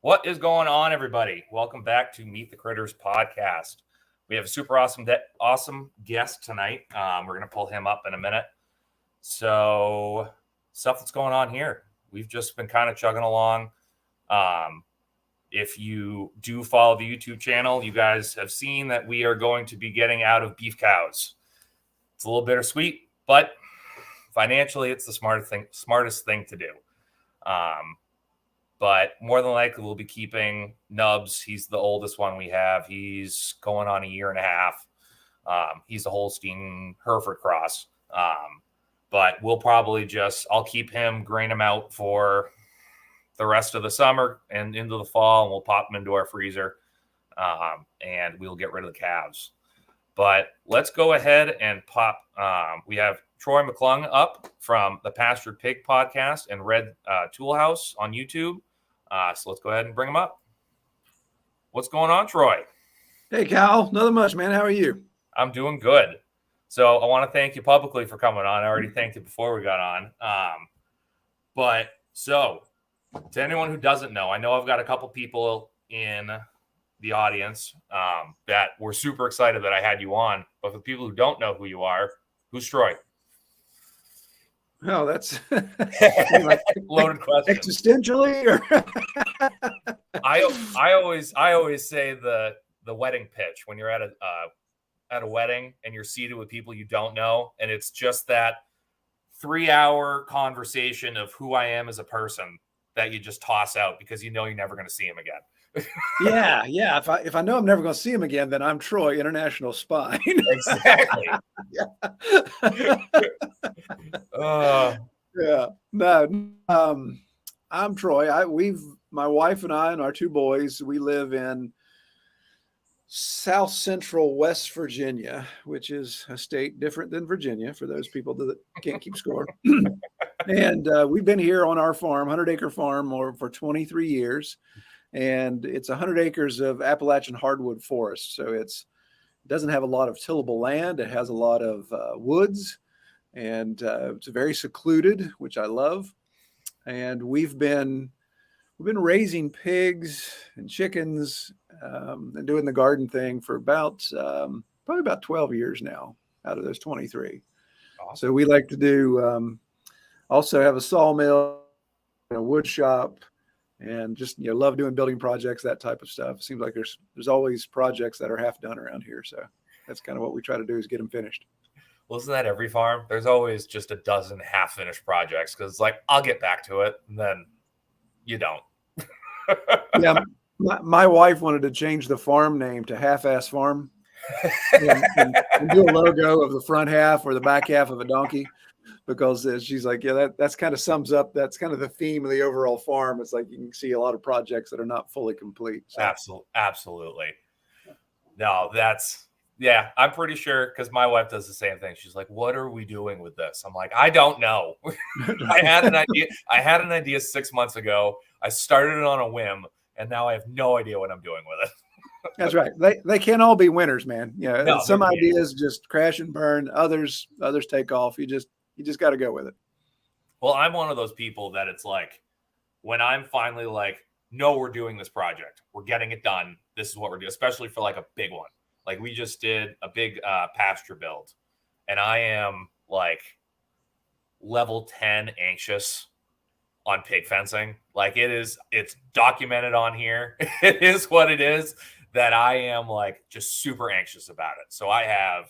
What is going on, everybody? Welcome back to Meet the Critters podcast. We have a super awesome guest tonight. We're going to pull him up in a minute. So, stuff that's going on here. We've just been kind of chugging along. If you do follow the YouTube channel, you guys have seen that we are going to be getting out of beef cows. It's a little bittersweet, but financially, it's the smartest thing to do. But more than likely, we'll be keeping Nubs. He's the oldest one we have. He's going on a year and a half. He's a Holstein Hereford cross. But we'll probably I'll keep him, grain him out for the rest of the summer and into the fall, and we'll pop them into our freezer, and we'll get rid of the calves. But let's go ahead and pop. We have Troy McClung up from the Pastured Pig Podcast and Red Tool House on YouTube. So let's go ahead and bring him up. What's going on, Troy? Hey, Cal. Nothing much, man. How are you? I'm doing good. So I want to thank you publicly for coming on. I already thanked you before we got on. But to anyone who doesn't know, I know I've got a couple people in the audience that were super excited that I had you on. But for people who don't know who you are, who's Troy? Oh, that's like loaded question. Existentially, or I always say the wedding pitch when you're at a wedding and you're seated with people you don't know, and it's just that 3-hour conversation of who I am as a person that you just toss out because you know you're never going to see him again. Yeah. If I know I'm never going to see him again, then I'm Troy, international spy. Exactly. Yeah. No. I'm Troy. My wife and I and our two boys, we live in South Central West Virginia, which is a state different than Virginia for those people that can't keep score. And we've been here on our farm, 100-acre farm, for 23 years. And it's 100 acres of Appalachian hardwood forest. So it doesn't have a lot of tillable land. It has a lot of woods, and it's very secluded, which I love. And we've been raising pigs and chickens and doing the garden thing for probably about 12 years now out of those 23. Awesome. So we like to do also have a sawmill, a wood shop, and just love doing building projects, that type of stuff. It seems like there's always projects that are half done around here. So that's kind of what we try to do, is get them finished. Well, isn't that every farm? There's always just a dozen half-finished projects because it's like, I'll get back to it, and then you don't. Yeah, my wife wanted to change the farm name to Half-Ass Farm and do a logo of the front half or the back half of a donkey, because she's like, yeah, that's kind of sums up. That's kind of the theme of the overall farm. It's like you can see a lot of projects that are not fully complete. So. Absolutely. No, yeah, I'm pretty sure, because my wife does the same thing. She's like, what are we doing with this? I'm like, I don't know. I had an idea 6 months ago. I started it on a whim, and now I have no idea what I'm doing with it. That's right. They can't all be winners, man. Yeah, no, some ideas just crash and burn. Others take off. You just got to go with it. Well, I'm one of those people that it's like, when I'm finally like, no, we're doing this project. We're getting it done. This is what we're doing, especially for like a big one. Like we just did a big pasture build, and I am like level 10 anxious on pig fencing. Like it's documented on here. It is what it is, that I am like just super anxious about it. So I have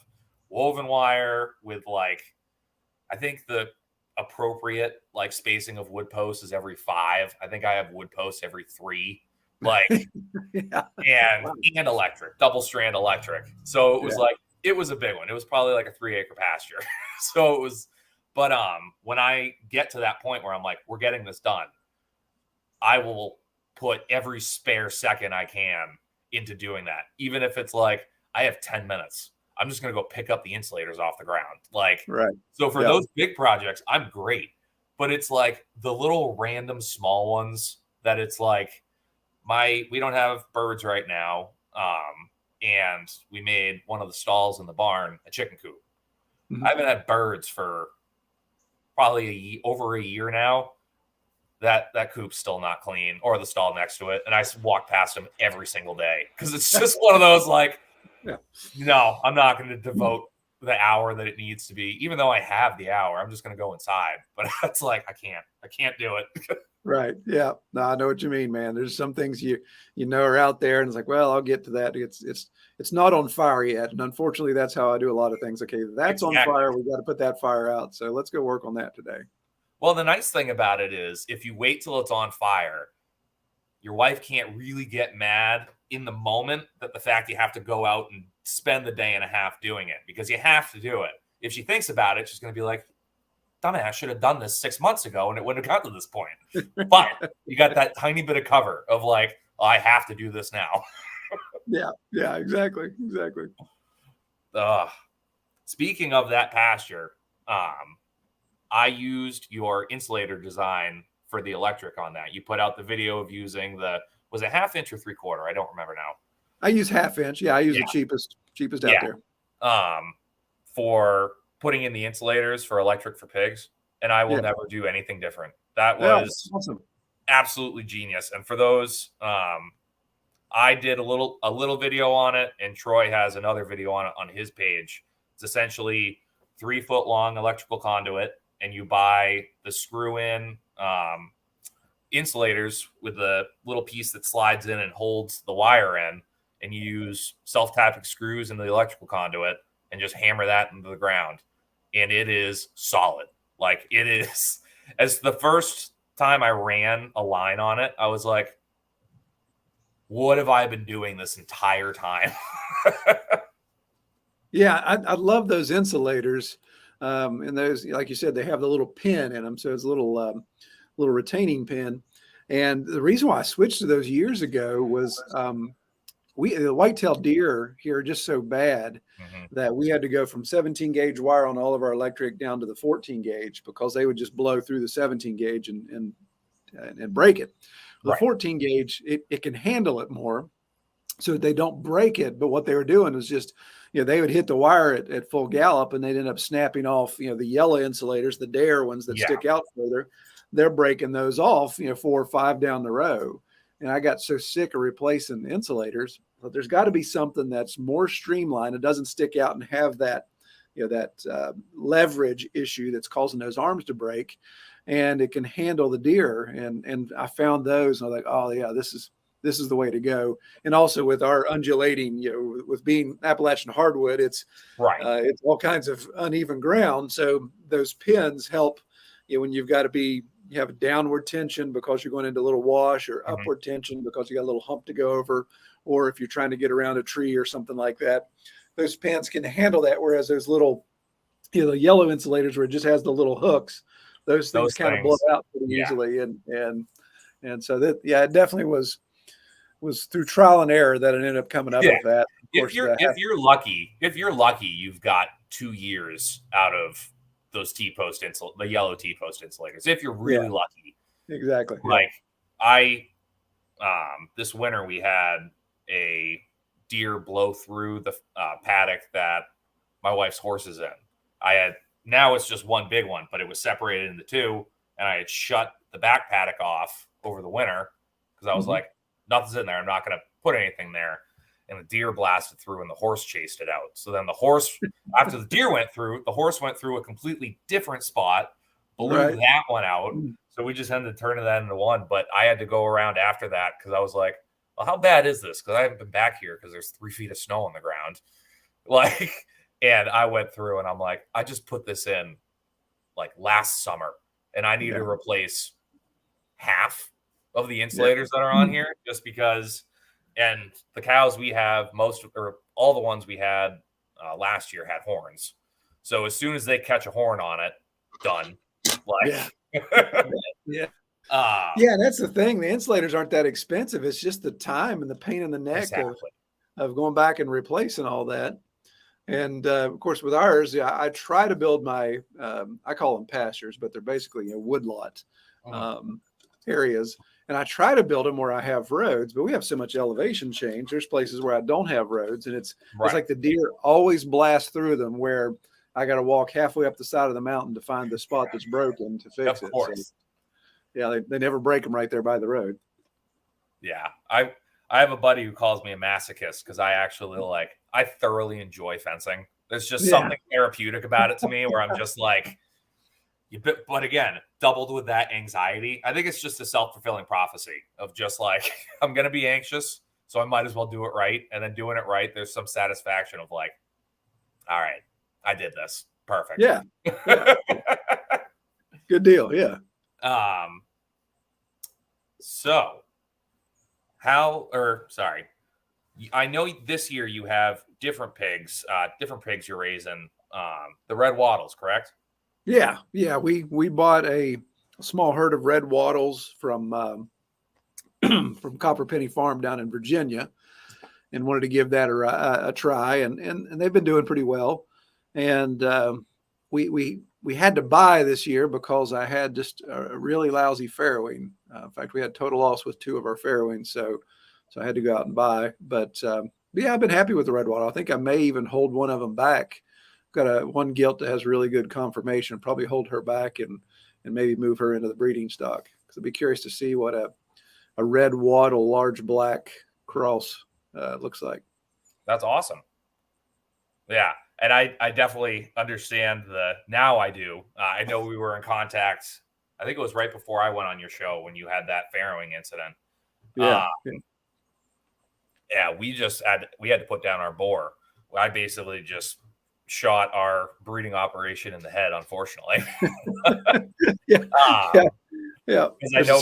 woven wire with I think the appropriate spacing of wood posts is every 5. I think I have wood posts every 3. Yeah. and electric, double strand electric. So it was it was a big one. It was probably like a 3-acre pasture. So it was, but when I get to that point where I'm like, we're getting this done, I will put every spare second I can into doing that. Even if it's like, I have 10 minutes, I'm just going to go pick up the insulators off the ground. Right. So for those big projects, I'm great. But it's like the little random small ones that it's like, we don't have birds right now. And we made one of the stalls in the barn a chicken coop. Mm-hmm. I haven't had birds for probably over a year now. that coop's still not clean, or the stall next to it. And I walk past them every single day because it's just one of those like, no, I'm not going to devote the hour that it needs to be, even though I have the hour. I'm just going to go inside. But it's like, I can't do it. Right. Yeah. No, I know what you mean, man. There's some things you know are out there, and it's like, well, I'll get to that. It's not on fire yet, and unfortunately, that's how I do a lot of things. Okay, that's on fire. We got to put that fire out. So let's go work on that today. Well, the nice thing about it is, if you wait till it's on fire, your wife can't really get mad in the moment that the fact you have to go out and spend the day and a half doing it, because you have to do it. If she thinks about it, she's going to be like, dumbass, I should have done this 6 months ago and it wouldn't have gotten to this point. But you got that tiny bit of cover of like, oh, I have to do this now. Yeah, exactly. Speaking of that pasture, I used your insulator design for the electric on that. You put out the video of using was it 1/2 inch or 3/4? I don't remember now. I use 1/2 inch. Yeah, I use the cheapest out there. For putting in the insulators for electric for pigs, and I will never do anything different. That was awesome. Absolutely genius. And for those, I did a little video on it, and Troy has another video on it on his page. It's essentially 3 foot long electrical conduit, and you buy the screw in insulators with the little piece that slides in and holds the wire in, and you use self-tapping screws in the electrical conduit and just hammer that into the ground. And it is solid. Like, it is. As the first time I ran a line on it, I was like, what have I been doing this entire time? Yeah, I love those insulators. And those, like you said, they have the little pin in them. So it's a little retaining pin. And the reason why I switched to those years ago was the white-tailed deer here are just so bad that we had to go from 17 gauge wire on all of our electric down to the 14 gauge because they would just blow through the 17 gauge and break it. The 14 gauge, it can handle it more, so they don't break it. But what they were doing was just, they would hit the wire at full gallop, and they'd end up snapping off, the yellow insulators, the Dare ones that stick out further. They're breaking those off, 4 or 5 down the row. And I got so sick of replacing the insulators. But there's got to be something that's more streamlined. It doesn't stick out and have that, leverage issue that's causing those arms to break, and it can handle the deer. And I found those, and I was like, oh yeah, this is the way to go. And also with our undulating, with being Appalachian hardwood, it's all kinds of uneven ground. So those pins help, when you've got to you have a downward tension because you're going into a little wash, or upward tension because you got a little hump to go over, or if you're trying to get around a tree or something like that, those pins can handle that. Whereas those little, the yellow insulators where it just has the little hooks, those things kind of blow out pretty easily. And so that, it definitely was through trial and error that it ended up coming up with that. If you're lucky, you've got 2 years out of those T-post the yellow T-post insulators. If you're really lucky. Exactly. Like this winter we had a deer blow through the paddock that my wife's horse is in. Now it's just one big one, but it was separated into 2, and I had shut the back paddock off over the winter because I was like, nothing's in there. I'm not going to put anything there. And the deer blasted through, and the horse chased it out. So then the horse, after the deer went through, the horse went through a completely different spot, blew that one out. So we just ended up turning that into one. But I had to go around after that because I was like, well, how bad is this? Because I haven't been back here because there's 3 feet of snow on the ground. And I went through, and I'm like, I just put this in last summer, and I need to replace half of the insulators that are on here just because. And the cows we have, all the ones we had last year had horns. So as soon as they catch a horn on it, done. That's the thing. The insulators aren't that expensive. It's just the time and the pain in the neck of going back and replacing all that. And of course, with ours, I try to build my, I call them pastures, but they're basically woodlot areas. And I try to build them where I have roads, but we have so much elevation change. There's places where I don't have roads, and it's like the deer always blast through them, where I got to walk halfway up the side of the mountain to find the spot that's broken to fix it. So, Yeah, they never break them right there by the road. Yeah. I have a buddy who calls me a masochist because I thoroughly enjoy fencing. There's just something therapeutic about it to me where I'm just like, but again, doubled with that anxiety. I think it's just a self-fulfilling prophecy of just like, I'm going to be anxious, so I might as well do it right. And then doing it right, there's some satisfaction of like, all right, I did this. Perfect. Yeah. Good deal. Yeah. So I know this year you have different pigs you're raising, the red wattles, correct? Yeah. We bought a small herd of red wattles from from Copper Penny Farm down in Virginia, and wanted to give that a try, and they've been doing pretty well. And we had to buy this year because I had just a really lousy farrowing. In fact, we had total loss with 2 of our farrowings, so I had to go out and buy. But yeah, I've been happy with the red wattle. I think I may even hold one of them back. Got one gilt that has really good conformation. Probably hold her back and maybe move her into the breeding stock, because I'd be curious to see what a red wattle large black cross looks like. That's awesome. Yeah. And I definitely understand now I do. I know we were in contact. I think it was right before I went on your show when you had that farrowing incident. Yeah. Yeah. We had to put down our boar. I basically just shot our breeding operation in the head, unfortunately. Yeah. Because I know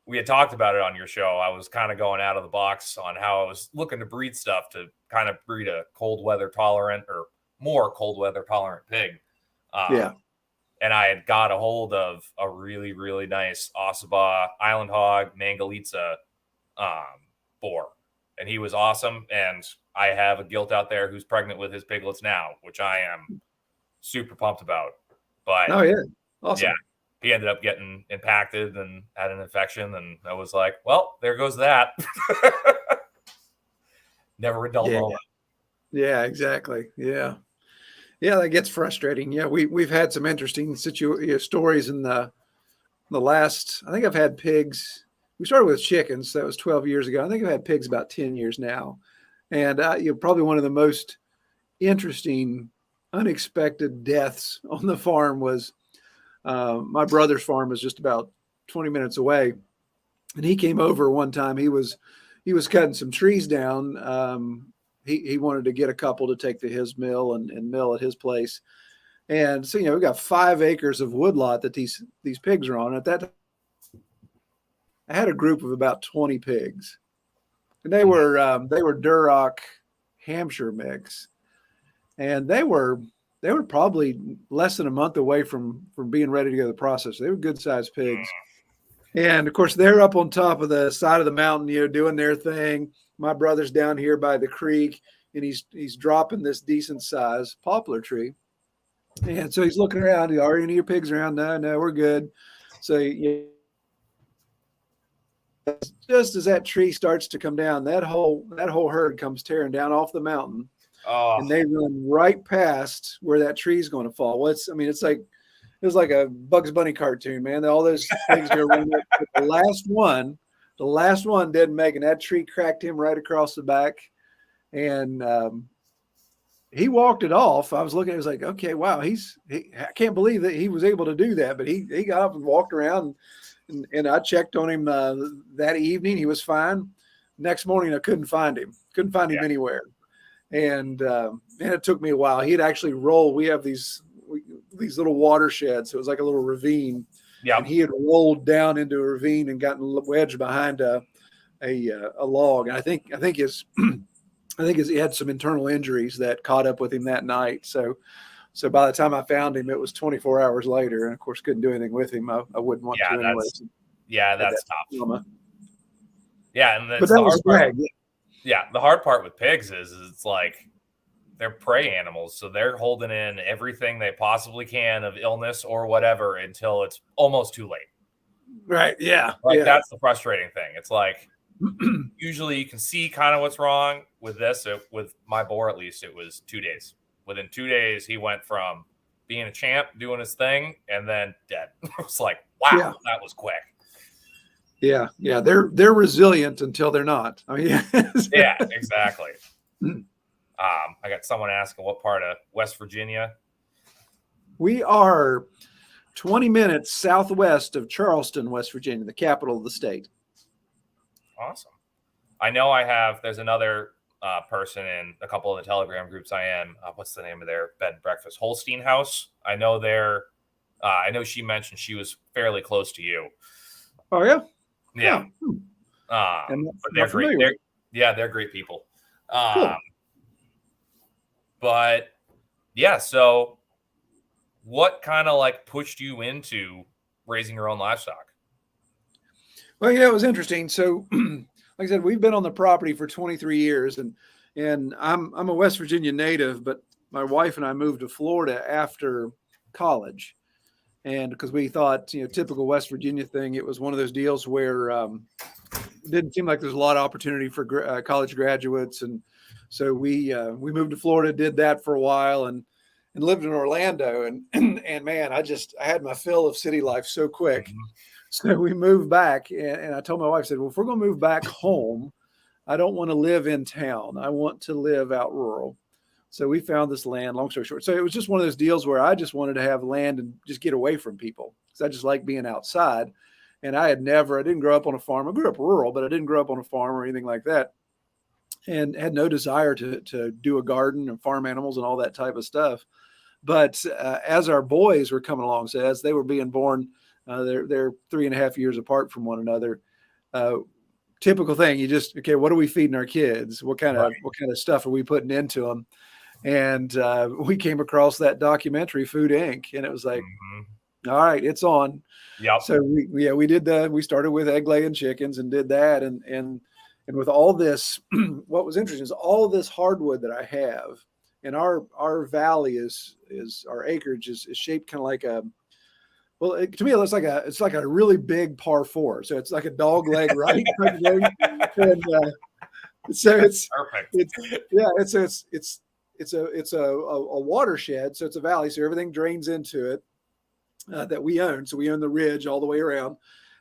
we had talked about it on your show. I was kind of going out of the box on how I was looking to breed stuff to kind of breed a cold weather tolerant or more cold weather tolerant pig. And I had got a hold of a really, really nice Ossabaw Island Hog Mangalitsa boar. And he was awesome. And I have a gilt out there who's pregnant with his piglets now, which I am super pumped about. But awesome. Yeah. He ended up getting impacted and had an infection, and I was like, well, there goes that. Never a dull moment. Yeah, exactly. Yeah, that gets frustrating. Yeah, we've had some interesting stories in the last. I think I've had pigs. We started with chickens. So that was 12 years ago. I think I've had pigs about 10 years now, and probably one of the most interesting, unexpected deaths on the farm was. My brother's farm is just about 20 minutes away, and he came over one time. He was cutting some trees down. He wanted to get a couple to take to his mill and mill at his place. And so, we got 5 acres of woodlot that these pigs are on. At that time, I had a group of about 20 pigs, and they were Duroc Hampshire mix, and they were probably less than a month away from being ready to go to the process. They were good sized pigs. And of course, they're up on top of the side of the mountain, doing their thing. My brother's down here by the creek, and he's dropping this decent size poplar tree. And so he's looking around. Are any of your pigs around? No, we're good. So just as that tree starts to come down, that whole herd comes tearing down off the mountain. Oh. And they run right past where that tree is going to fall. Well, it was like a Bugs Bunny cartoon, man. All those things go running. The last one didn't make it. That tree cracked him right across the back, and he walked it off. I was looking. I was like, okay, wow. I can't believe that he was able to do that. But he got up and walked around, and I checked on him that evening. He was fine. Next morning, I couldn't find him. Couldn't find him anywhere. And it took me a while. He had actually rolled. We have these little watersheds. So it was like a little ravine. Yeah. And he had rolled down into a ravine and gotten wedged behind a log. And I think he had some internal injuries that caught up with him that night. So by the time I found him, it was 24 hours later. And of course, couldn't do anything with him. I wouldn't want to anyway. That's tough. Yeah. And but that was bad. Yeah, the hard part with pigs is it's like they're prey animals, so they're holding in everything they possibly can of illness or whatever until it's almost too late. Right, yeah. That's the frustrating thing. It's like usually you can see kind of what's wrong with this. With my boar, at least, it was 2 days. Within 2 days, he went from being a champ, doing his thing, and then dead. It's like, wow, that was quick. Yeah. They're resilient until they're not. I mean, yeah, exactly. I got someone asking what part of West Virginia. We are 20 minutes southwest of Charleston, West Virginia, the capital of the state. Awesome. I know there's another person in a couple of the Telegram groups I am. What's the name of their bed and breakfast? Holstein House. I know I know she mentioned she was fairly close to you. Oh, yeah? Yeah. But they're great. They're great people. Cool. But yeah, so what kind of like pushed you into raising your own livestock? Well, yeah, it was interesting. So, like I said, we've been on the property for 23 years, and I'm a West Virginia native, but my wife and I moved to Florida after college, and because we thought, typical West Virginia thing, it was one of those deals where it didn't seem like there's a lot of opportunity for college graduates, and so we moved to Florida, did that for a while, and lived in Orlando, and man, I had my fill of city life so quick. Mm-hmm. So we moved back, and I told my wife, I said, well, if we're going to move back home, I don't want to live in town. I want to live out rural. So we found this land, long story short. So it was just one of those deals where I just wanted to have land and just get away from people, because I just like being outside. And I didn't grow up on a farm. I grew up rural, but I didn't grow up on a farm or anything like that, and had no desire to do a garden and farm animals and all that type of stuff. But as our boys were coming along, so as they were being born, they're 3.5 years apart from one another. Typical thing, what are we feeding our kids? What kind of stuff are we putting into them? And we came across that documentary, Food Inc., and it was like, all right, it's on. Yep. So we started with egg laying chickens and did that, and with all this, what was interesting is all this hardwood that I have, and our valley is our acreage is shaped kind of like a. Well, to me, it looks like it's a really big par 4. So it's like a dog leg right type of thing. And so it's perfect. It's a watershed. So it's a valley. So everything drains into it that we own. So we own the ridge all the way around,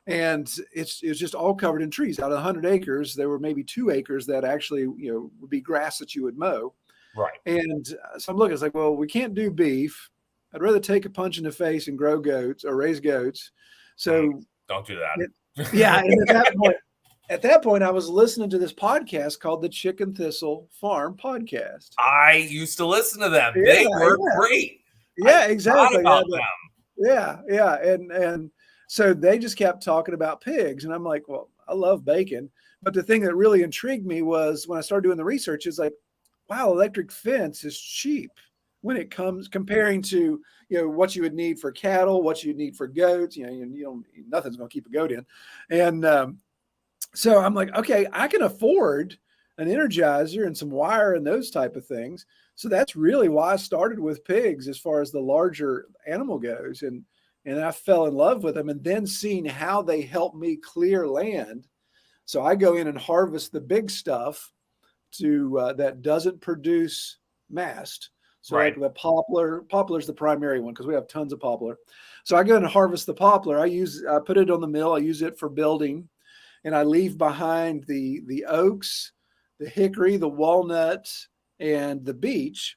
and it's just all covered in trees. Out of 100 acres, there were maybe 2 acres that actually would be grass that you would mow. Right. And so I'm looking. It's like, well, we can't do beef. I'd rather take a punch in the face and grow goats or raise goats. So don't do that. And at that point, I was listening to this podcast called the Chicken Thistle Farm Podcast. I used to listen to them. They were great. Yeah, exactly. About them. Yeah. And so they just kept talking about pigs. And I'm like, well, I love bacon. But the thing that really intrigued me was when I started doing the research, is like, wow, electric fence is cheap when it comes comparing to, what you would need for cattle, what you need for goats, nothing's going to keep a goat in. And so I'm like, okay, I can afford an Energizer and some wire and those type of things. So that's really why I started with pigs as far as the larger animal goes. And I fell in love with them, and then seeing how they help me clear land. So I go in and harvest the big stuff that doesn't produce mast. So like the poplar is the primary one, because we have tons of poplar. So I go and harvest the poplar. I put it on the mill. I use it for building, and I leave behind the oaks, the hickory, the walnut, and the beech,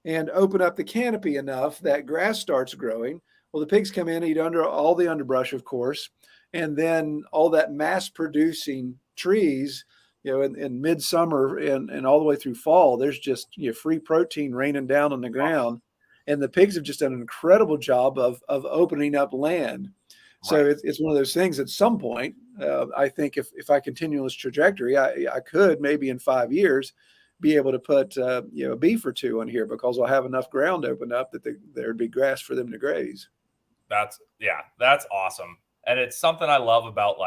and open up the canopy enough that grass starts growing. Well, the pigs come in, eat under all the underbrush, of course, and then all that mass producing trees. In midsummer and all the way through fall, there's just free protein raining down on the ground, and the pigs have just done an incredible job of opening up land. Right. So it's one of those things. At some point, I think if I continue this trajectory, I could maybe in 5 years be able to put a beef or 2 on here, because I'll have enough ground open up that there'd be grass for them to graze. That's awesome, and it's something I love about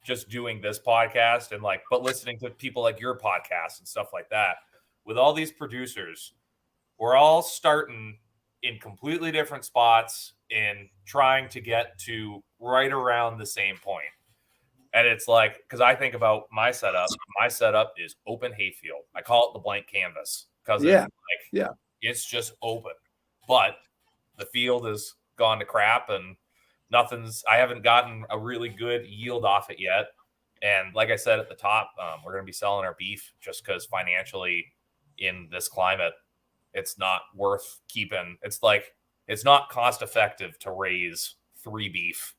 just doing this podcast and but listening to people like your podcast and stuff like that. With all these producers, we're all starting in completely different spots in trying to get to right around the same point. And it's because I think about my setup is open hayfield. I call it the blank canvas, because it's just open. But the field has gone to crap and I haven't gotten a really good yield off it yet. And like I said at the top, we're going to be selling our beef just because financially in this climate, it's not worth keeping. It's not cost effective to raise 3 beef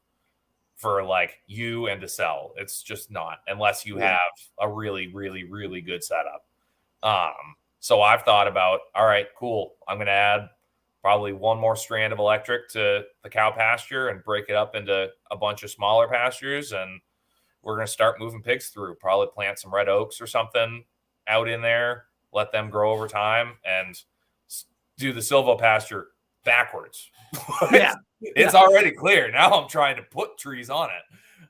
for like you and to sell. It's just not, unless you have a really, really, really good setup. So I've thought about, all right, cool. I'm going to add probably one more strand of electric to the cow pasture and break it up into a bunch of smaller pastures. And we're going to start moving pigs through, probably plant some red oaks or something out in there, let them grow over time, and do the silvo pasture backwards. Yeah. It's already clear. Now I'm trying to put trees on it.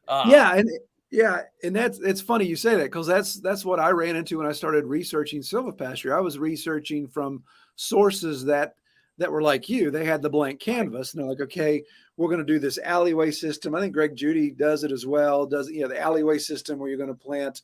And it's funny you say that, because that's what I ran into when I started researching silvopasture. I was researching from sources that were like you. They had the blank canvas, and they're like, okay, we're going to do this alleyway system. I think Greg Judy does it as well. The alleyway system where you're going to plant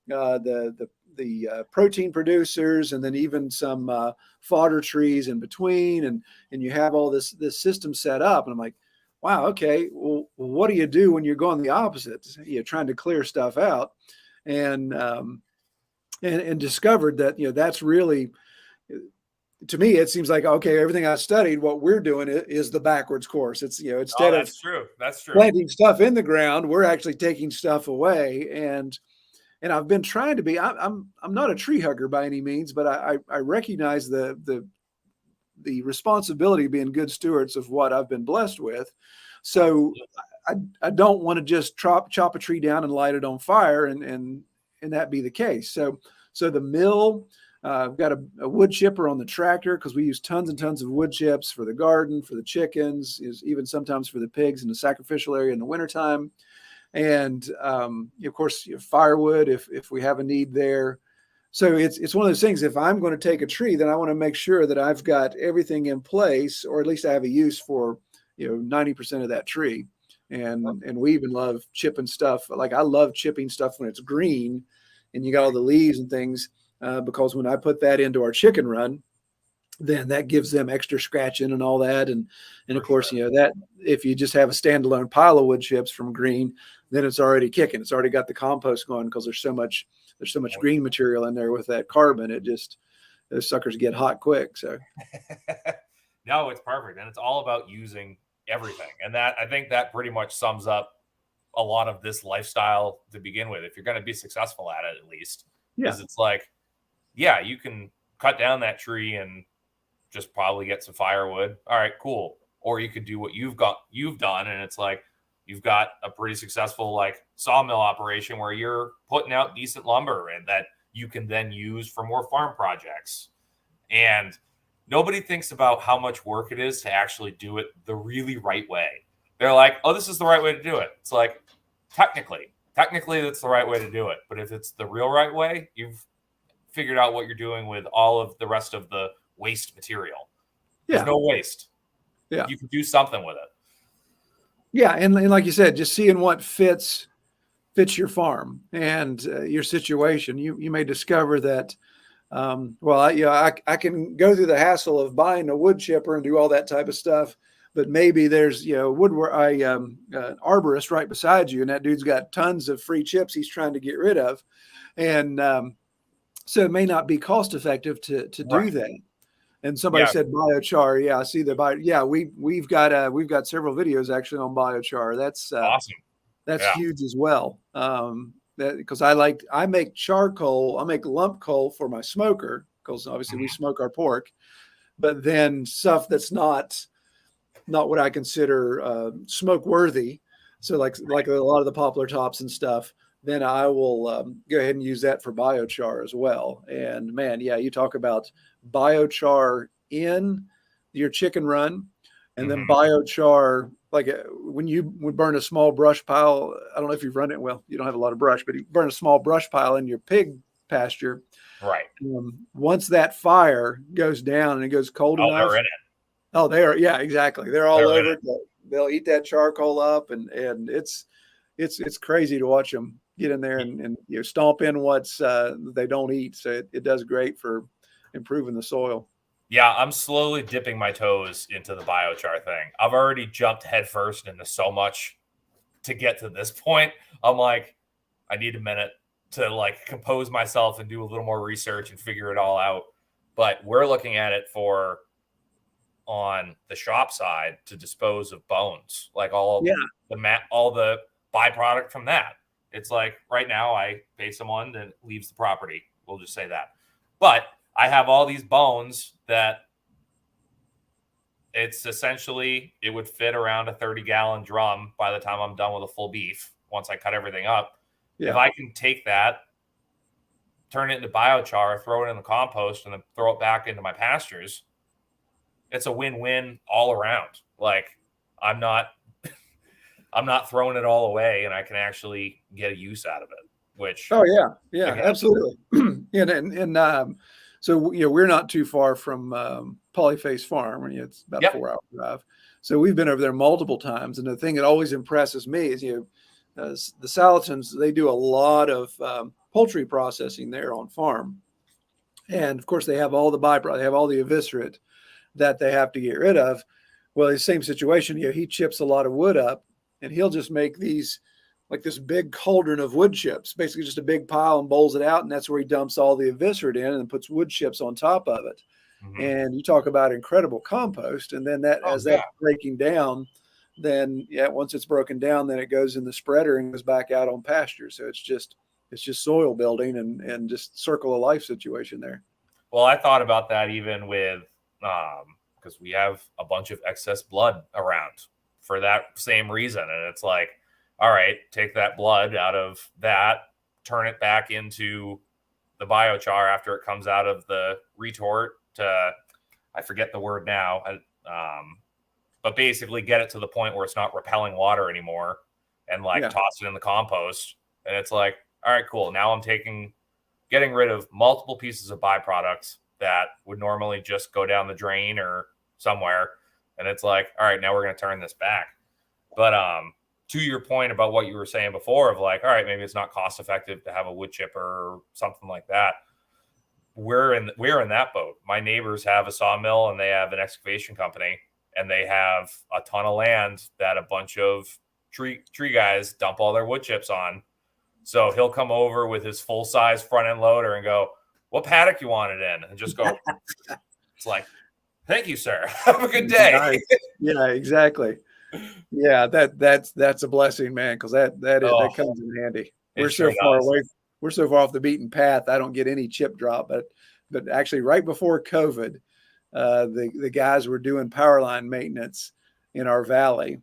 the protein producers, and then even some fodder trees in between, and you have all this system set up. And I'm like, wow, okay, well, what do you do when you're going the opposite? You're trying to clear stuff out, and discovered that, that's really, to me, it seems like, okay, everything I studied, what we're doing is the backwards course. It's, instead of that's true. planting stuff in the ground, we're actually taking stuff away. And I've been trying to be, I'm not a tree hugger by any means, but I recognize the responsibility of being good stewards of what I've been blessed with. So I don't want to just chop a tree down and light it on fire and that be the case. So the mill, I've got a wood chipper on the tractor, because we use tons and tons of wood chips for the garden, for the chickens, even sometimes for the pigs in the sacrificial area in the wintertime. And of course, firewood if we have a need there. So it's one of those things. If I'm going to take a tree, then I want to make sure that I've got everything in place, or at least I have a use for 90% of that tree. And we even love chipping stuff. Like, I love chipping stuff when it's green and you got all the leaves and things, because when I put that into our chicken run, then that gives them extra scratching and all that. And of course, that if you just have a standalone pile of wood chips from green, then it's already kicking. It's already got the compost going, because there's so much green material in there with that carbon. It just, those suckers get hot quick. So no, it's perfect. And it's all about using everything. And that, I think that pretty much sums up a lot of this lifestyle to begin with. If you're going to be successful at it, at least, because it's like, you can cut down that tree and just probably get some firewood. All right, cool. Or you could do what you've done. And it's like, you've got a pretty successful like sawmill operation where you're putting out decent lumber and that you can then use for more farm projects. And nobody thinks about how much work it is to actually do it the really right way. They're like, oh, this is the right way to do it. It's like, technically that's the right way to do it. But if it's the real right way, you've figured out what you're doing with all of the rest of the waste material. There's no waste. Yeah. You can do something with it. Yeah. And like you said, just seeing what fits your farm and your situation. You may discover that, I can go through the hassle of buying a wood chipper and do all that type of stuff, but maybe there's, an arborist right beside you, and that dude's got tons of free chips he's trying to get rid of. And so it may not be cost effective to do that. And somebody said biochar. Yeah, I see the bio. Yeah, we've got several videos actually on biochar. That's awesome. That's huge as well. Because I make charcoal. I make lump coal for my smoker, because obviously we smoke our pork. But then stuff that's not what I consider smoke worthy. So like a lot of the poplar tops and stuff. Then I will go ahead and use that for biochar as well. And man, you talk about biochar in your chicken run, and then biochar, like when you would burn a small brush pile. I don't know if you've run it. Well, you don't have a lot of brush, but you burn a small brush pile in your pig pasture. Right. Once that fire goes down and it goes cold enough. They're in it. Oh, they are. Yeah, exactly. They're all over it. They'll eat that charcoal up, and it's crazy to watch them get in there and stomp in what's they don't eat. So it does great for improving the soil. Yeah, I'm slowly dipping my toes into the biochar thing. I've already jumped headfirst into so much to get to this point. I'm like, I need a minute to like compose myself and do a little more research and figure it all out. But we're looking at it for on the shop side to dispose of bones, like all the byproduct from that. It's like right now I pay someone that leaves the property. We'll just say that. But I have all these bones that it's essentially, it would fit around a 30-gallon drum by the time I'm done with a full beef once I cut everything up. Yeah. If I can take that, turn it into biochar, throw it in the compost, and then throw it back into my pastures, it's a win-win all around. Like I'm not throwing it all away, and I can actually get a use out of it. Which absolutely. So we're not too far from Polyface Farm, and it's about a 4-hour drive. So we've been over there multiple times, and the thing that always impresses me is the Salatins, they do a lot of poultry processing there on farm, and of course they have all the byproduct, they have all the eviscerate that they have to get rid of. Well, the same situation, he chips a lot of wood up, and he'll just make these like this big cauldron of wood chips, basically just a big pile, and bowls it out, and that's where he dumps all the eviscerate in and puts wood chips on top of it. Mm-hmm. And you talk about incredible compost, and then that's breaking down, then once it's broken down, then it goes in the spreader and goes back out on pasture. So it's just soil building and just circle of life situation there. Well, I thought about that even with because we have a bunch of excess blood around for that same reason, and it's like, all right, take that blood out of that, turn it back into the biochar after it comes out of the retort to, I forget the word now, but basically get it to the point where it's not repelling water anymore, and toss it in the compost. And it's like, all right, cool. Now I'm getting rid of multiple pieces of byproducts that would normally just go down the drain or somewhere. And it's like, all right, now we're going to turn this back. But, to your point about what you were saying before of like, all right, maybe it's not cost effective to have a wood chipper or something like that. We're in that boat. My neighbors have a sawmill and they have an excavation company, and they have a ton of land that a bunch of tree guys dump all their wood chips on. So he'll come over with his full size front end loader and go, "What paddock you want it in?" And just go, it's like, "Thank you, sir. Have a good day." Nice. Yeah, exactly. Yeah, that's a blessing, man, because that comes in handy. We're so far away. We're so far off the beaten path. I don't get any chip drop, but actually, right before COVID, the guys were doing power line maintenance in our valley,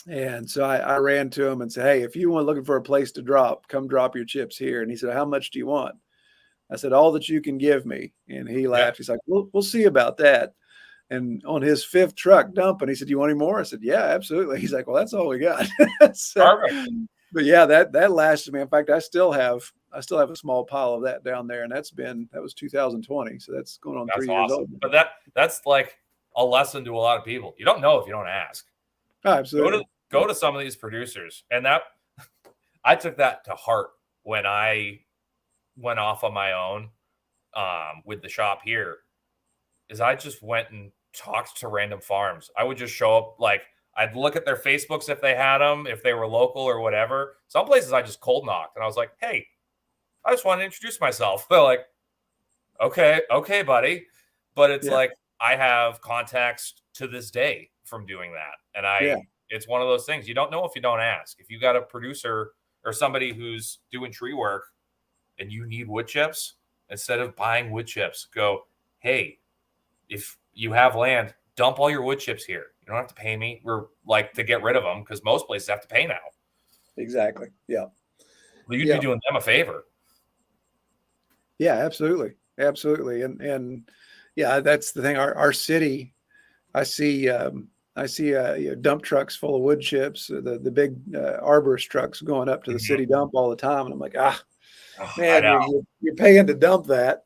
and so I ran to him and said, "Hey, if you want looking for a place to drop, come drop your chips here." And he said, "How much do you want?" I said, "All that you can give me." And he laughed. He's like, "We'll see about that." And on his 5th truck dumping, he said, "You want any more?" I said, "Yeah, absolutely." He's like, "Well, that's all we got." Perfect. But yeah, that lasted me. In fact, I still have a small pile of that down there, and that was 2020, so that's going on 3 years old. But that's like a lesson to a lot of people. You don't know if you don't ask. Oh, absolutely. Go to some of these producers, and that I took that to heart when I went off on my own with the shop here. Is I just went and talked to random farms. I would just show up, like I'd look at their Facebooks if they had them, if they were local or whatever. Some places I just cold knocked, and I was like, "Hey, I just want to introduce myself." They're like, okay, buddy. But it's like I have contacts to this day from doing that. And it's one of those things. You don't know if you don't ask. If you got a producer or somebody who's doing tree work and you need wood chips, instead of buying wood chips, go, "Hey, if you have land, dump all your wood chips here. You don't have to pay me. We're like to get rid of them," because most places have to pay now. Exactly. Yeah. Well, you'd be doing them a favor. Yeah, absolutely. Absolutely. And yeah, that's the thing. Our city, I see dump trucks full of wood chips, the big arborist trucks going up to the city dump all the time. And I'm like, man, you're paying to dump that.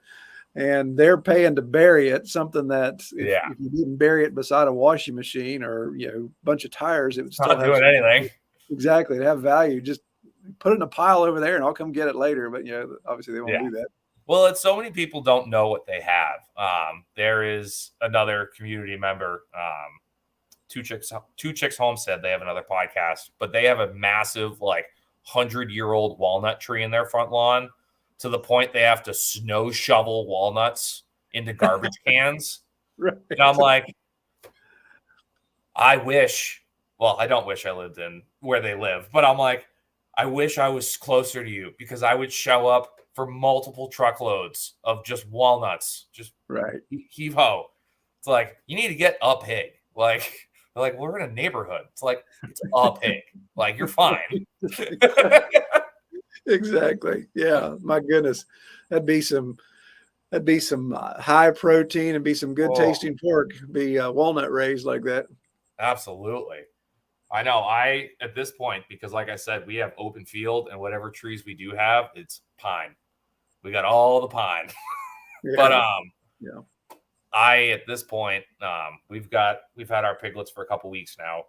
And they're paying to bury it, something that if you didn't bury it beside a washing machine or a bunch of tires, it would still not doing anything. Exactly, to have value. Just put it in a pile over there, and I'll come get it later. But obviously they won't do that. Well, it's so many people don't know what they have. There is another community member, Two Chicks Homestead. They have another podcast, but they have a massive, like 100-year-old walnut tree in their front lawn, to the point they have to snow shovel walnuts into garbage cans. Right. And I'm like, I don't wish I lived in where they live, but I'm like, I wish I was closer to you, because I would show up for multiple truckloads of just walnuts, just right. heave ho. It's like, you need to get a pig. Like, they're like, we're in a neighborhood. It's like, it's a pig. Like, you're fine. Exactly. Yeah. My goodness, that'd be some high protein and be some good tasting pork. Be walnut raised like that. Absolutely. I know. At this point, because like I said, we have open field, and whatever trees we do have, it's pine. We got all the pine. Yeah. But yeah. At this point, we've had our piglets for a couple weeks now.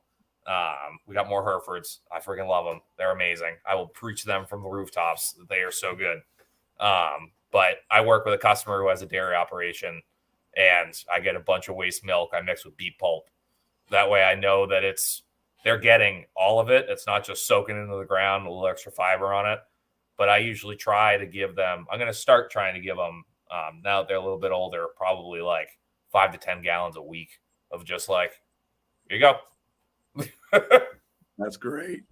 We got more Herefords. I freaking love them. They're amazing. I will preach them from the rooftops. They are so good. But I work with a customer who has a dairy operation, and I get a bunch of waste milk I mix with beet pulp. That way I know that they're getting all of it. It's not just soaking into the ground, a little extra fiber on it. But I usually try to give them, I'm going to start trying to give them, now that they're a little bit older, probably like 5 to 10 gallons a week of just like, here you go. That's great.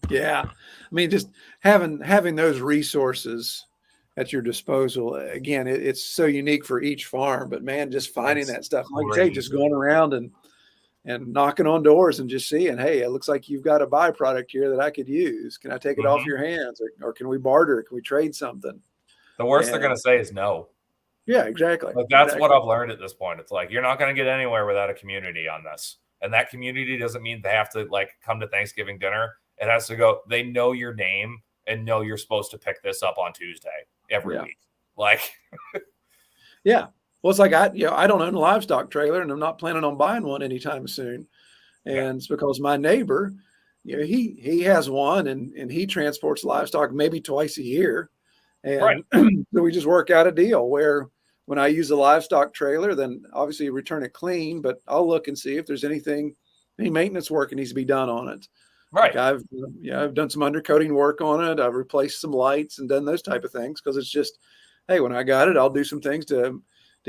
Yeah. I mean, just having those resources at your disposal. Again, it's so unique for each farm, but man, just finding that stuff, like you say, just going around and knocking on doors and just seeing, hey, it looks like you've got a byproduct here that I could use. Can I take it off your hands, or can we barter? Can we trade something? The worst they're going to say is no. Yeah, exactly. But that's what I've learned at this point. It's like, you're not going to get anywhere without a community on this. And that community doesn't mean they have to like come to Thanksgiving dinner. It has to go, they know your name and know you're supposed to pick this up on Tuesday every week. Like, yeah. Well, it's like I don't own a livestock trailer, and I'm not planning on buying one anytime soon. And it's because my neighbor, he has one, and he transports livestock maybe twice a year. And so we just work out a deal where when I use a livestock trailer, then obviously you return it clean, but I'll look and see if there's any maintenance work that needs to be done on it. Right. Like I've done some undercoating work on it. I've replaced some lights and done those type of things, because it's just, hey, when I got it, I'll do some things to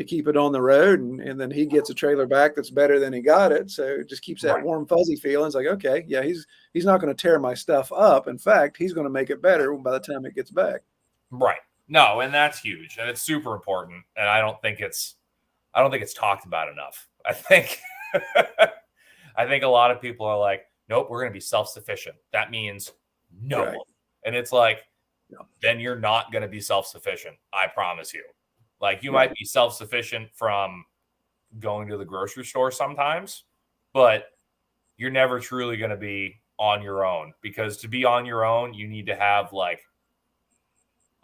keep it on the road. And then he gets a trailer back that's better than he got it. So it just keeps that warm, fuzzy feeling. It's like, okay, yeah, he's not going to tear my stuff up. In fact, he's going to make it better by the time it gets back. Right. No, and that's huge, and it's super important. And I don't think it's talked about enough. I think a lot of people are like, nope, we're going to be self-sufficient. That means no. Right. And it's like, then you're not going to be self-sufficient. I promise you. Like, you might be self-sufficient from going to the grocery store sometimes, but you're never truly going to be on your own, because to be on your own, you need to have like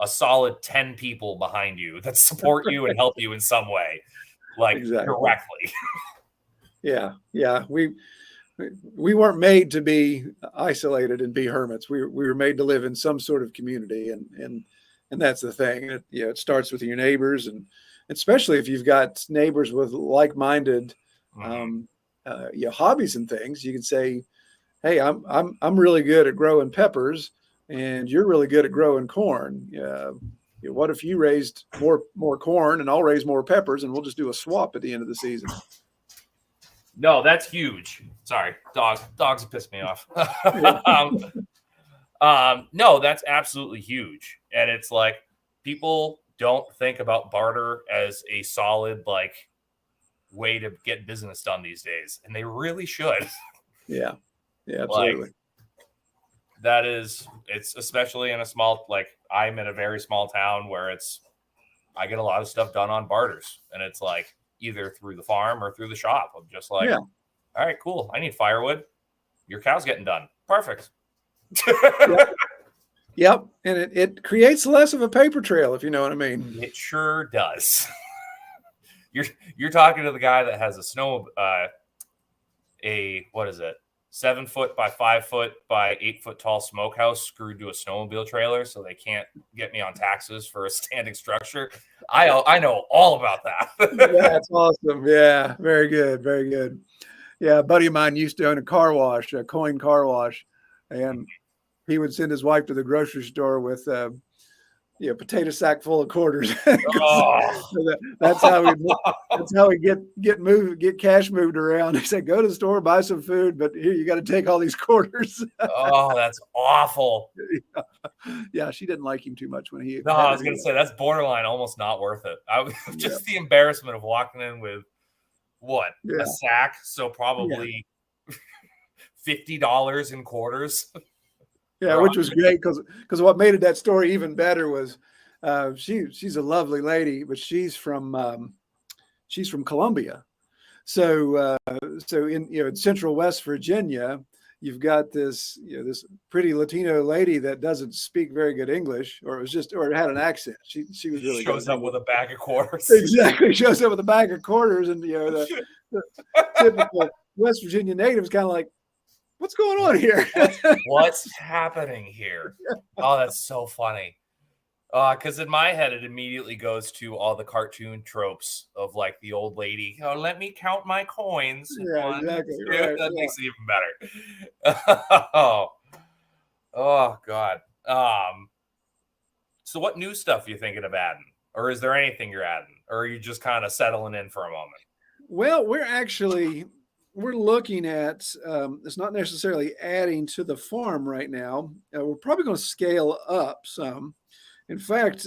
a solid 10 people behind you that support you and help you in some way, like directly. Yeah. We weren't made to be isolated and be hermits. We were made to live in some sort of community, and that's the thing. It starts with your neighbors, and especially if you've got neighbors with like-minded hobbies and things. You can say, hey, I'm really good at growing peppers, and you're really good at growing corn. What if you raised more corn, and I'll raise more peppers, and we'll just do a swap at the end of the season? No, that's huge. Sorry, dogs piss me off. No, that's absolutely huge. And it's like, people don't think about barter as a solid like way to get business done these days, and they really should. Yeah, absolutely. Like, it's especially in a small, like, I'm in a very small town where I get a lot of stuff done on barters, and it's like either through the farm or through the shop. I'm just like, all right, cool. I need firewood. Your cow's getting done. Perfect. Yep. And it creates less of a paper trail, if you know what I mean. It sure does. You're talking to the guy that has what is it? 7 foot by 5 foot by 8 foot tall smokehouse screwed to a snowmobile trailer, so they can't get me on taxes for a standing structure. I know all about that. That's awesome. Yeah, very good, very good. Yeah, a buddy of mine used to own a car wash, a coin car wash, and he would send his wife to the grocery store with potato sack full of quarters. That's how we get cash moved around. He said, "Go to the store, buy some food, but here you got to take all these quarters." Oh, that's awful. Yeah, she didn't like him too much when he. No, I was gonna say that's borderline, almost not worth it. Just the embarrassment of walking in with a sack, so probably $50 in quarters. Yeah, which was great because what made that story even better was she's a lovely lady, but she's from Columbia. So in central West Virginia, you've got this pretty Latino lady that doesn't speak very good English, or had an accent. She was really shows up with a bag of quarters. Exactly, shows up with a bag of quarters, and the typical West Virginia natives kind of like, what's going on here? What's happening here? Oh, that's so funny. Because in my head, it immediately goes to all the cartoon tropes of like the old lady. Oh, let me count my coins. Yeah, exactly. Right, that makes it even better. Oh, God. So what new stuff are you thinking of adding? Or is there anything you're adding? Or are you just kind of settling in for a moment? Well, we're looking at, it's not necessarily adding to the farm right now. We're probably going to scale up some. In fact,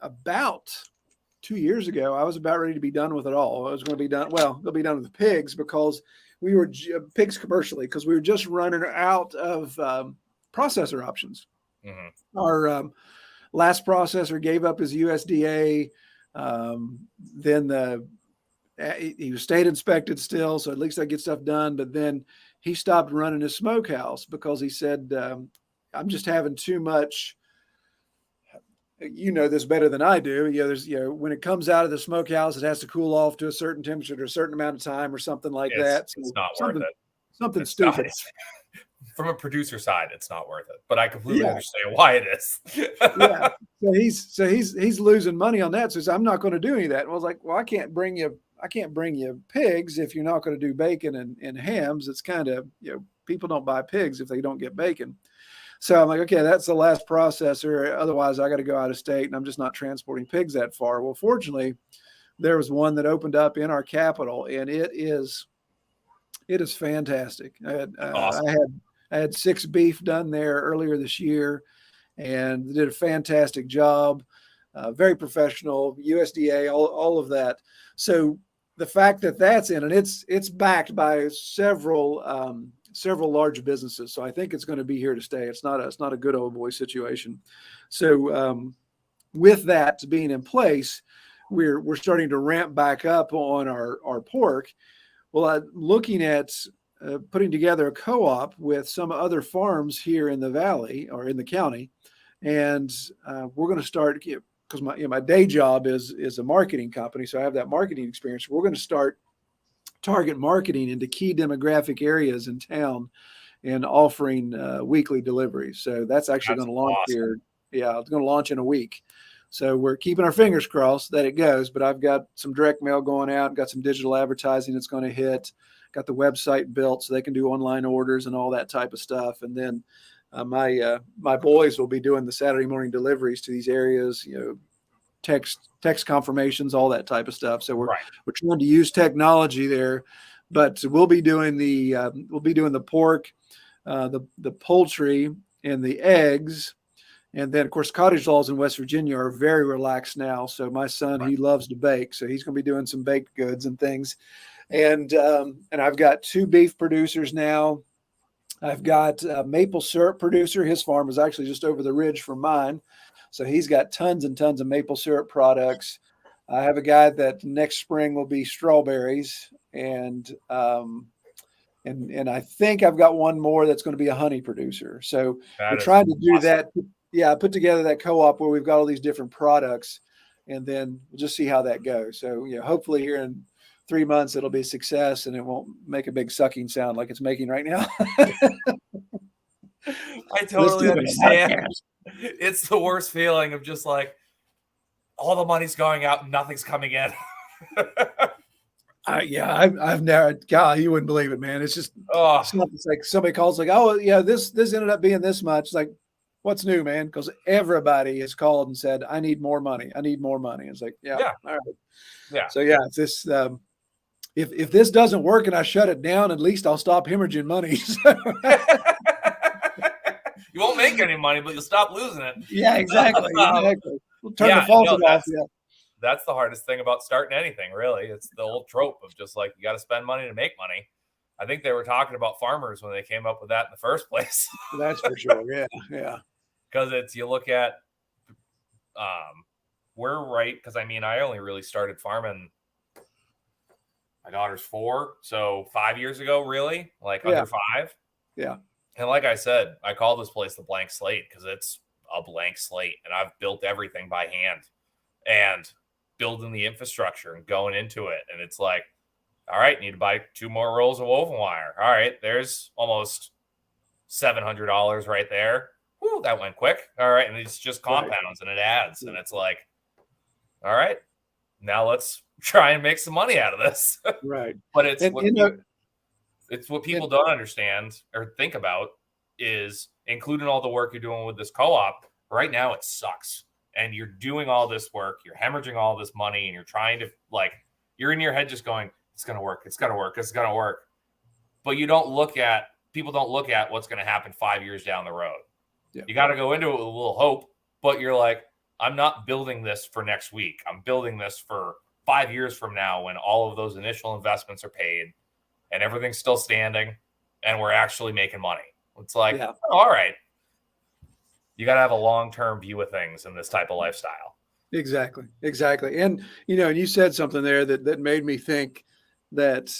about 2 years ago, I was about ready to be done with it all. I was going to be done. Well, they'll be done with the pigs because we were pigs commercially, because we were just running out of processor options. Mm-hmm. Our last processor gave up his USDA. Then he was state inspected still, so at least I get stuff done. But then he stopped running his smokehouse because he said, I'm just having too much. You know this better than I do. There's when it comes out of the smokehouse, it has to cool off to a certain temperature to a certain amount of time or something like that. So it's not worth it. Something stupid. From a producer side, it's not worth it. But I completely understand why it is. Yeah. So he's losing money on that. So he said, I'm not going to do any of that. And I was like, well, I can't bring you pigs if you're not going to do bacon and hams. It's kind of, people don't buy pigs if they don't get bacon. So I'm like, okay, that's the last processor. Otherwise, I got to go out of state, and I'm just not transporting pigs that far. Well, fortunately, there was one that opened up in our capital, and it is fantastic. Awesome. I had 6 beef done there earlier this year, and did a fantastic job. Very professional, USDA, all of that. So the fact that that's in, and it's backed by several large businesses. So I think it's going to be here to stay. It's not a good old boy situation. So with that being in place, we're starting to ramp back up on our pork. Well, I'm looking at putting together a co-op with some other farms here in the valley or in the county, and we're going to start, because my day job is a marketing company, so I have that marketing experience. We're going to start target marketing into key demographic areas in town and offering weekly deliveries. So that's actually going to launch here. Yeah, it's going to launch in a week. So we're keeping our fingers crossed that it goes, but I've got some direct mail going out, got some digital advertising that's going to hit, got the website built so they can do online orders and all that type of stuff. And then my boys will be doing the Saturday morning deliveries to these areas, text confirmations, all that type of stuff. So we're trying to use technology there, but we'll be doing the pork, the poultry, and the eggs. And then, of course, cottage laws in West Virginia are very relaxed now. So my son, he loves to bake, so he's going to be doing some baked goods and things. And I've got 2 beef producers now. I've got a maple syrup producer. His farm is actually just over the ridge from mine. So he's got tons and tons of maple syrup products. I have a guy that next spring will be strawberries. And I think I've got one more that's going to be a honey producer. So we're trying to do that. Yeah, put together that co-op where we've got all these different products, and then we'll just see how that goes. So, hopefully here in 3 months, it'll be a success and it won't make a big sucking sound like it's making right now. I totally understand. It's the worst feeling of just like all the money's going out and nothing's coming in. I've never, God, you wouldn't believe it, man. It's just, it's like somebody calls like, oh yeah, this ended up being this much. It's like, what's new, man? Because everybody has called and said, I need more money. I need more money. It's like, yeah. All right. Yeah. So yeah, if this doesn't work and I shut it down, at least I'll stop hemorrhaging money. You won't make any money, but you'll stop losing it. Yeah, exactly. Exactly. We'll turn the faucet off. That's the hardest thing about starting anything, really. It's the old trope of just like, you got to spend money to make money. I think they were talking about farmers when they came up with that in the first place. That's for sure. Yeah. Yeah. Because you look at, we're right. Because I mean, I only really started farming. My daughter's 4, so 5 years ago, really, like under 5. Yeah. And like I said, I call this place the blank slate because it's a blank slate, and I've built everything by hand and building the infrastructure and going into it. And it's like, all right, need to buy 2 more rolls of woven wire. All right, there's almost $700 right there. Woo, that went quick. All right, and it's just compounds and it adds, and it's like, all right, now let's try and make some money out of this. Right. But it's it's what people don't understand or think about is including all the work you're doing with this co-op. Right now, it sucks. And you're doing all this work, you're hemorrhaging all this money, and you're trying to, like, you're in your head just going, it's going to work, it's going to work, it's going to work. But people don't look at what's going to happen 5 years down the road. Yeah. You got to go into it with a little hope, but you're like, I'm not building this for next week. I'm building this for 5 years from now when all of those initial investments are paid and everything's still standing and we're actually making money. It's like, all right. You got to have a long-term view of things in this type of lifestyle. Exactly. And, and you said something there that made me think that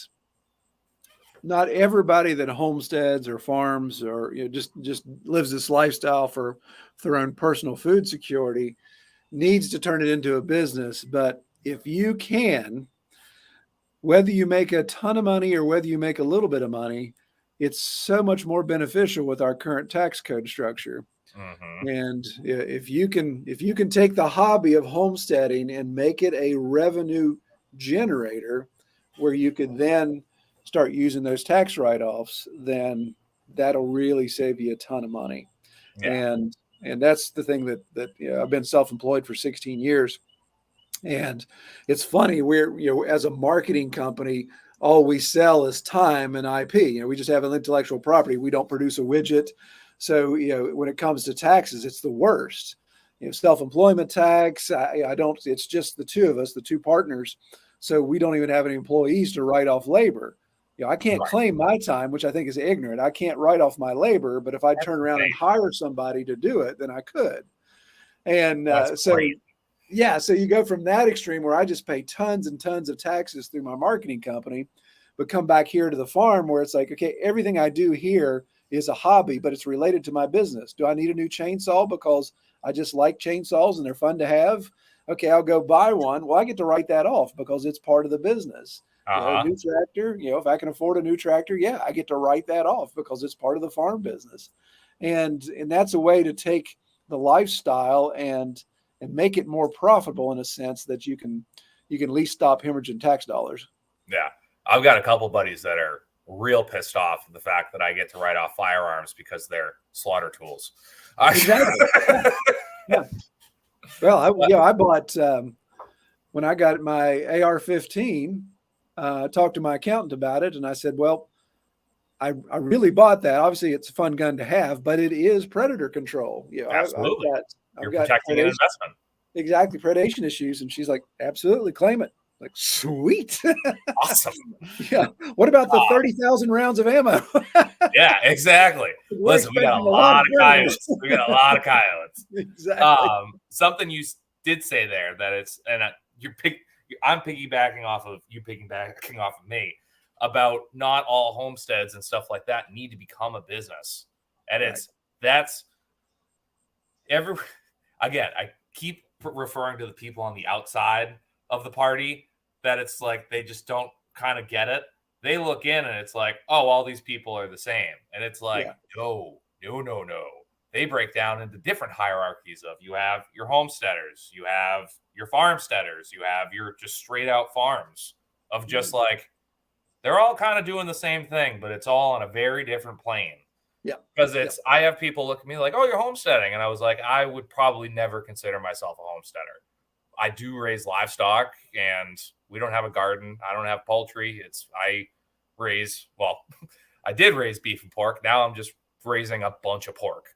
not everybody that homesteads or farms or just lives this lifestyle for their own personal food security needs to turn it into a business. But if you can, whether you make a ton of money or whether you make a little bit of money, it's so much more beneficial with our current tax code structure. Mm-hmm. And if you can take the hobby of homesteading and make it a revenue generator where you could then start using those tax write-offs, then that'll really save you a ton of money. Yeah. And that's the thing that I've been self-employed for 16 years. And it's funny, we're, as a marketing company, all we sell is time and IP. We just have an intellectual property. We don't produce a widget. So, when it comes to taxes, it's the worst. Self-employment tax, it's just the two of us, the two partners. So we don't even have any employees to write off labor. I can't claim my time, which I think is ignorant. I can't write off my labor, but if I turn around and hire somebody to do it, then I could. And so you go from that extreme where I just pay tons and tons of taxes through my marketing company, but come back here to the farm where it's like, okay, everything I do here is a hobby, but it's related to my business. Do I need a new chainsaw because I just like chainsaws and they're fun to have? Okay, I'll go buy one. Well, I get to write that off because it's part of the business. A new tractor, if I can afford a new tractor, I get to write that off because it's part of the farm business. And that's a way to take the lifestyle and make it more profitable in a sense that you can at least stop hemorrhaging tax dollars. Yeah. I've got a couple buddies that are real pissed off at the fact that I get to write off firearms because they're slaughter tools. Exactly. Yeah. Well, I bought when I got my AR-15. I talked to my accountant about it, and I said, "Well, I really bought that. Obviously, it's a fun gun to have, but it is predator control. Absolutely, I've got protecting an investment. Exactly, predation issues." And she's like, "Absolutely, claim it." Like, sweet. Awesome. Yeah. What about the 30,000 rounds of ammo? Yeah, exactly. Listen, we got a lot of coyotes. Exactly. Something you did say there that it's, and I'm piggybacking off of me about not all homesteads and stuff like that need to become a business. And I keep referring to the people on the outside of the party that it's like they just don't kind of get it, they look in and it's like, oh, all these people are the same. And it's like, no. They break down into different hierarchies of you have your homesteaders, you have your farmsteaders, you have your just straight out farms of just like, they're all kind of doing the same thing, but it's all on a very different plane. Yeah. Because I have people look at me like, oh, you're homesteading. And I was like, I would probably never consider myself a homesteader. I do raise livestock and we don't have a garden. I don't have poultry. I did raise beef and pork. Now I'm just raising a bunch of pork.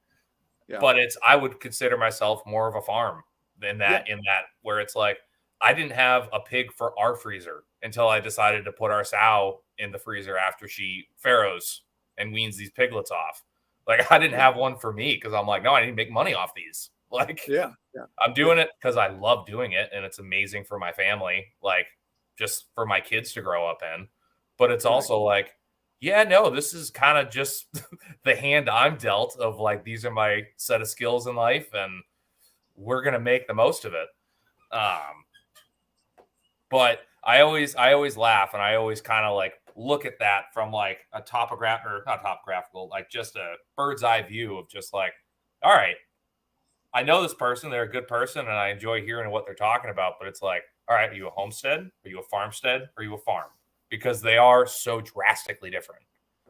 Yeah. But I would consider myself more of a farm than that, in that where it's like, I didn't have a pig for our freezer until I decided to put our sow in the freezer after she farrows and weans these piglets off. Like, I didn't have one for me because I'm like, no, I need to make money off these. Like, I'm doing it because I love doing it, and it's amazing for my family, like, just for my kids to grow up in. But it's also like, this is kind of just the hand I'm dealt of, like, these are my set of skills in life, and we're going to make the most of it. But I always laugh, and I always kind of like look at that from like a not topographical, like just a bird's eye view of just like, all right, I know this person, they're a good person, and I enjoy hearing what they're talking about, but it's like, all right, are you a homestead? Are you a farmstead? Are you a farm? Because they are so drastically different.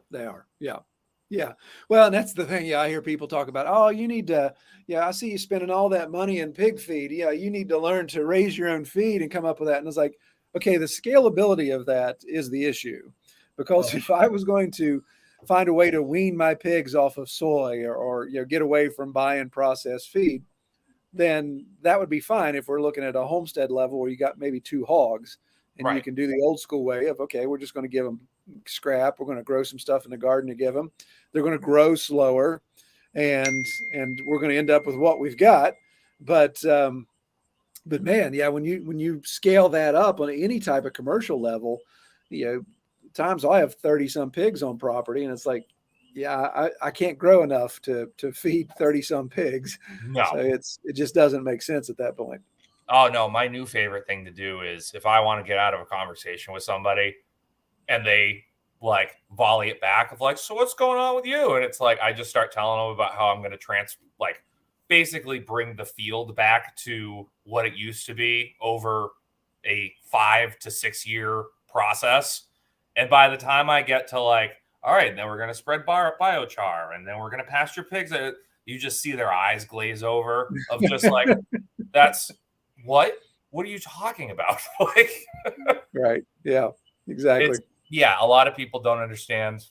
They are. Yeah. Yeah. Well, and that's the thing. Yeah. I hear people talk about, oh, you need to, I see you spending all that money in pig feed. Yeah. You need to learn to raise your own feed and come up with that. And it's like, okay, the scalability of that is the issue, because if I was going to find a way to wean my pigs off of soy or get away from buying processed feed, then that would be fine if we're looking at a homestead level where you got maybe 2 hogs and you can do the old school way of, okay, we're just going to give them scrap. We're going to grow some stuff in the garden to give them. They're going to grow slower and we're going to end up with what we've got. But man, when you scale that up on any type of commercial level, times I have 30 some pigs on property, and it's like, I can't grow enough to feed 30 some pigs. No. So it just doesn't make sense at that point. Oh no, my new favorite thing to do is if I want to get out of a conversation with somebody and they like volley it back of like, so what's going on with you? And it's like, I just start telling them about how I'm going to basically bring the field back to what it used to be over a 5 to 6 year process. And by the time I get to like, all right, then we're going to spread biochar, and then we're going to pasture pigs, you just see their eyes glaze over of just like, that's what are you talking about? Like, right. Yeah, exactly. A lot of people don't understand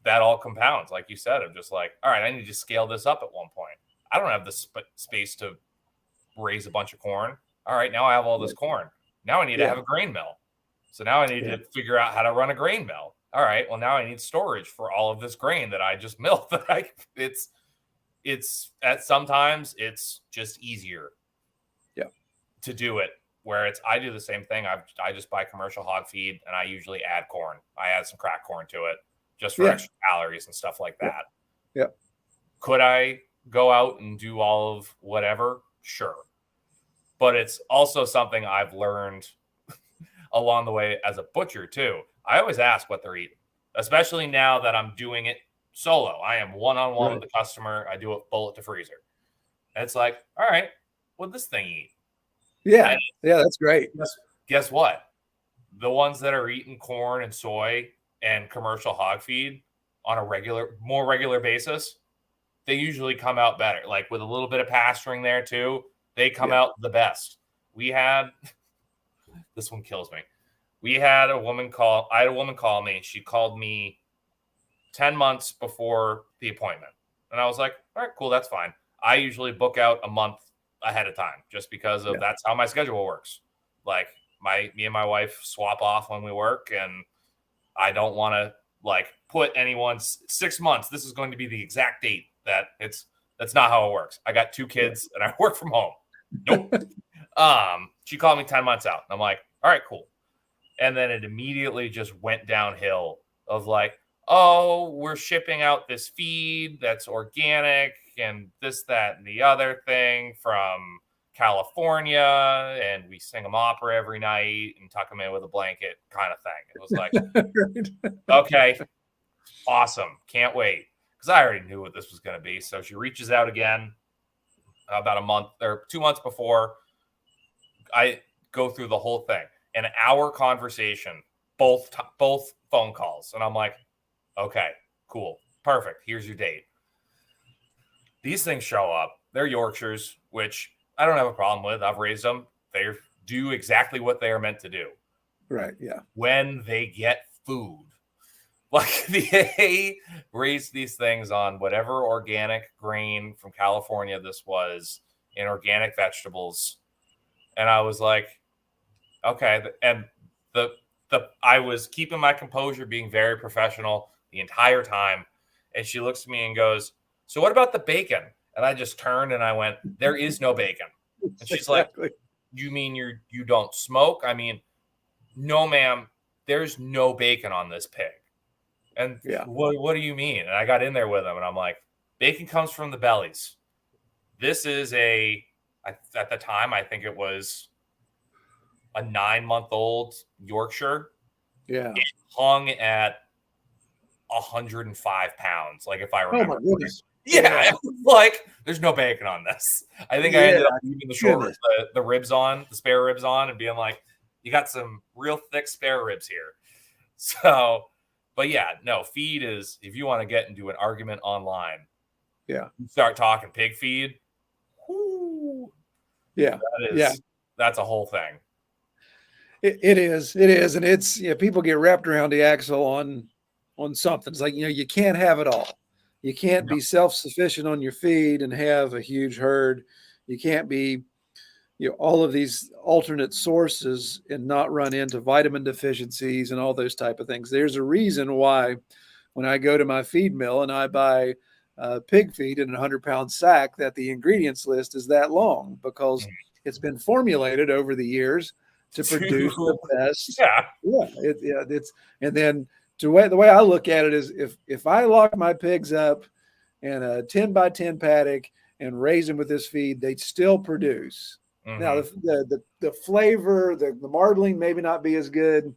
that all compounds, like you said, of just like, all right, I need to scale this up at one point. I don't have the space to raise a bunch of corn. All right, now I have all this corn. Now I need to have a grain mill. So now I need to figure out how to run a grain mill. All right, well, now I need storage for all of this grain that I just milled. Sometimes it's just easier to do it, where I do the same thing. I just buy commercial hog feed, and I usually add corn. I add some cracked corn to it just for extra calories and stuff like that. Yeah. Could I go out and do all of whatever? Sure. But it's also something I've learned along the way as a butcher too. I always ask what they're eating, especially now that I'm doing it solo. I am one-on-one with the customer. I do it bullet to freezer. And it's like, all right, what'd this thing eat? Yeah. That's great. Guess what? The ones that are eating corn and soy and commercial hog feed on a more regular basis, they usually come out better. Like with a little bit of pasturing there too, they come out the best. This one kills me. I had a woman call me. She called me 10 months before the appointment. And I was like, all right, cool. That's fine. I usually book out a month ahead of time just because of that's how my schedule works. Like me and my wife swap off when we work, and I don't want to like put anyone's 6 months. This is going to be the exact date that's not how it works. I got 2 kids and I work from home. Nope. She called me 10 months out, and I'm like, all right, cool. And then it immediately just went downhill of like, oh, we're shipping out this feed that's organic and this, that, and the other thing from California, and we sing them opera every night and tuck them in with a blanket kind of thing. It was like, okay, awesome. Can't wait. Because I already knew what this was going to be. So she reaches out again about a month or 2 months before. I go through the whole thing. An hour conversation, both phone calls. And I'm like, okay, cool. Perfect. Here's your date. These things show up. They're Yorkshires, which I don't have a problem with. I've raised them. They do exactly what they are meant to do. Right. Yeah. When they get food, like they raise these things on whatever organic grain from California this was, in organic vegetables. And I was like, okay. And I was keeping my composure, being very professional the entire time. And she looks at me and goes, so what about the bacon? And I just turned and I went, there is no bacon. And she's exactly. Like, you mean you don't smoke? I mean, no, ma'am, there's no bacon on this pig. And what do you mean? And I got in there with them and I'm like, bacon comes from the bellies. This is at the time, I think it was a 9-month-old Yorkshire. Yeah. It hung at 105 pounds. Like if I remember. Oh my goodness. Yeah, like there's no bacon on this. I think I ended up leaving the ribs on, the spare ribs on, and being like, you got some real thick spare ribs here. So, but yeah, no, feed is, if you want to get into an argument online, you start talking pig feed. Whoo, that's a whole thing. It is, and it's people get wrapped around the axle on something. It's like you can't have it all. You can't be self-sufficient on your feed and have a huge herd. You can't be, all of these alternate sources and not run into vitamin deficiencies and all those type of things. There's a reason why when I go to my feed mill and I buy pig feed in a 100-pound sack, that the ingredients list is that long, because it's been formulated over the years to produce the best. It's and then. The way I look at it is if I lock my pigs up in a 10 by 10 paddock and raise them with this feed, they'd still produce. Now the flavor, the marbling maybe not be as good,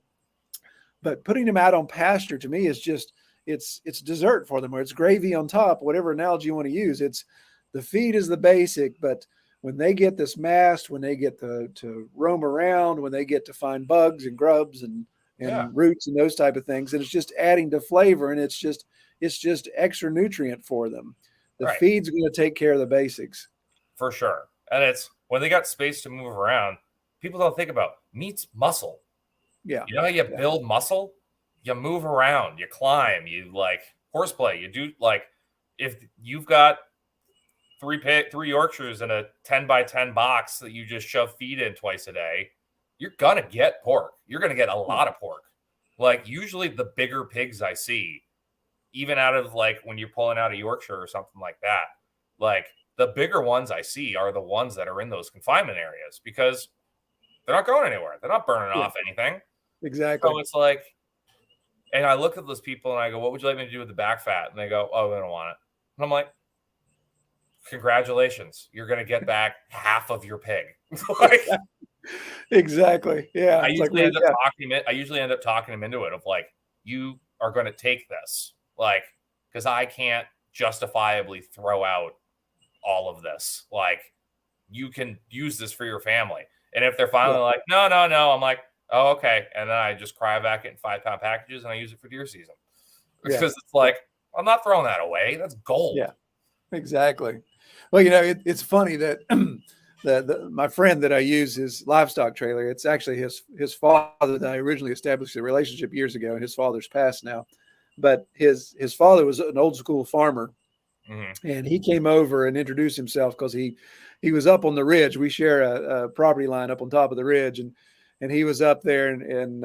but putting them out on pasture to me is just it's dessert for them, or it's gravy on top, whatever analogy you want to use. It's the feed is the basic, but when they get this mast, when they get to roam around, when they get to find bugs and grubs and roots and those type of things, and it's just adding to flavor, and it's just extra nutrient for them. The feed's going to take care of the basics for sure. And it's when they got space to move around, people don't think about meat's muscle. You know how you build muscle? You move around, you climb, you like horseplay, you do, like if you've got three Yorkshires in a 10 by 10 box that you just shove feed in twice a day, you're going to get pork. You're going to get a lot of pork. Like usually the bigger pigs I see, even out of like when you're pulling out a Yorkshire or something like that, like the bigger ones I see are the ones that are in those confinement areas, because they're not going anywhere. They're not burning off anything. Exactly. So it's like, and I look at those people and I go, what would you like me to do with the back fat? And they go, oh, we don't want it. And I'm like, congratulations. You're going to get back half of your pig. Like, exactly. Yeah. I usually end up talking him into it of like, you are going to take this, like, because I can't justifiably throw out all of this. Like, you can use this for your family. And if they're finally like, no, I'm like, oh, okay. And then I just cryovac it in 5-pound packages and I use it for deer season. Because it's like, I'm not throwing that away. That's gold. Yeah, exactly. Well, it's funny that my friend that I use his livestock trailer, it's actually his father that I originally established a relationship years ago, and his father's passed now. But his father was an old school farmer, and he came over and introduced himself because he was up on the ridge. We share a property line up on top of the ridge, and he was up there, and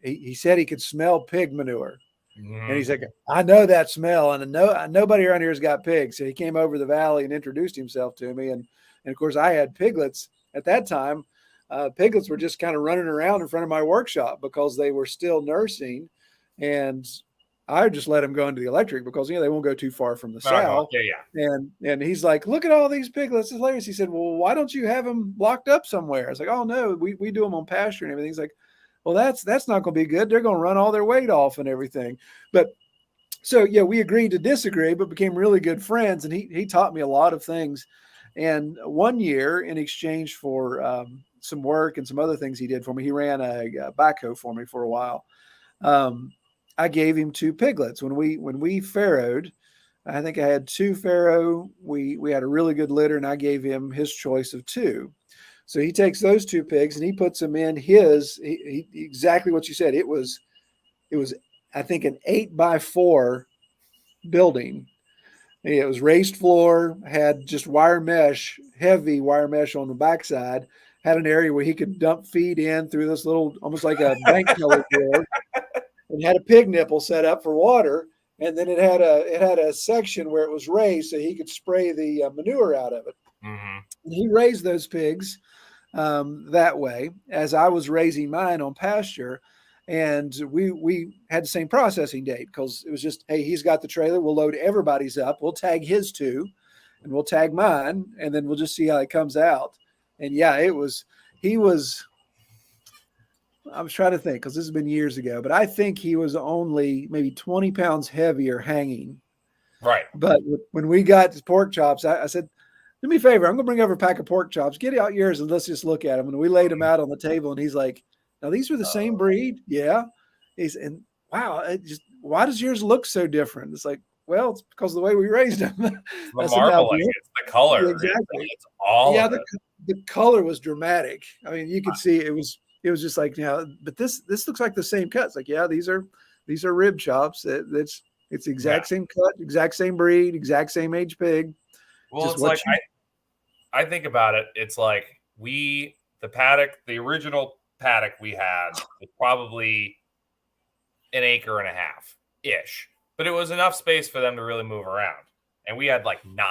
he said he could smell pig manure. And he's like, I know that smell, and nobody around here has got pigs. So he came over the valley and introduced himself to me, and of course I had piglets at that time. Piglets were just kind of running around in front of my workshop because they were still nursing, and I just let him go into the electric because they won't go too far from the sow. Yeah. And he's like, look at all these piglets. It's hilarious. He said, well, why don't you have them locked up somewhere? I was like, oh no, we do them on pasture and everything. He's like, well, that's not going to be good. They're going to run all their weight off and everything. But so yeah, we agreed to disagree, but became really good friends. And he taught me a lot of things. And one year, in exchange for some work and some other things he did for me, he ran a backhoe for me for a while. I gave him 2 piglets when we farrowed. I think I had 2 farrow. We had a really good litter, and I gave him his choice of 2. So he takes those 2 pigs and he puts them in his. Exactly what you said. It was I think an 8x4 building. It was raised floor, had just wire mesh, heavy wire mesh on the backside, had an area where he could dump feed in through this little, almost like a bank teller door, and had a pig nipple set up for water. And then it had a section where it was raised so he could spray the manure out of it. Mm-hmm. And he raised those pigs that way as I was raising mine on pasture. And we had the same processing date because it was just, hey, he's got the trailer. We'll load everybody's up. We'll tag his 2 and we'll tag mine. And then we'll just see how it comes out. And yeah, I was trying to think because this has been years ago, but I think he was only maybe 20 pounds heavier hanging. Right. But when we got to pork chops, I said, do me a favor. I'm going to bring over a pack of pork chops. Get out yours and let's just look at them. And we laid them out on the table and he's like, now these are the same breed. Yeah. And wow, why does yours look so different? It's like, well, it's because of the way we raised them. The marbling, it's the color. Exactly. It's all of it. The color was dramatic. I mean, you could see it was just like, but this looks like the same cut. It's like, yeah, these are rib chops. It's the exact same cut, exact same breed, exact same age pig. Well, it's like I think about it. It's like the original paddock we had was probably 1.5 acres ish, but it was enough space for them to really move around. And we had like 9.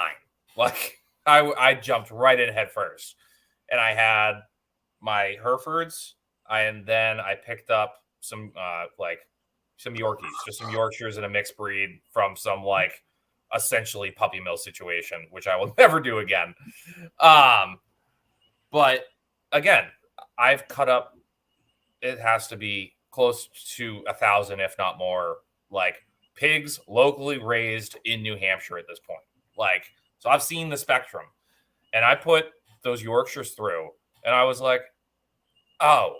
Like I jumped right in head first, and I had my Herefords, and then I picked up some Yorkies, just some Yorkshires and a mixed breed from some like essentially puppy mill situation, which I will never do again. But again, I've cut up. It has to be close to 1,000, if not more, like pigs locally raised in New Hampshire at this point. Like, so I've seen the spectrum, and I put those Yorkshires through, and I was like, oh,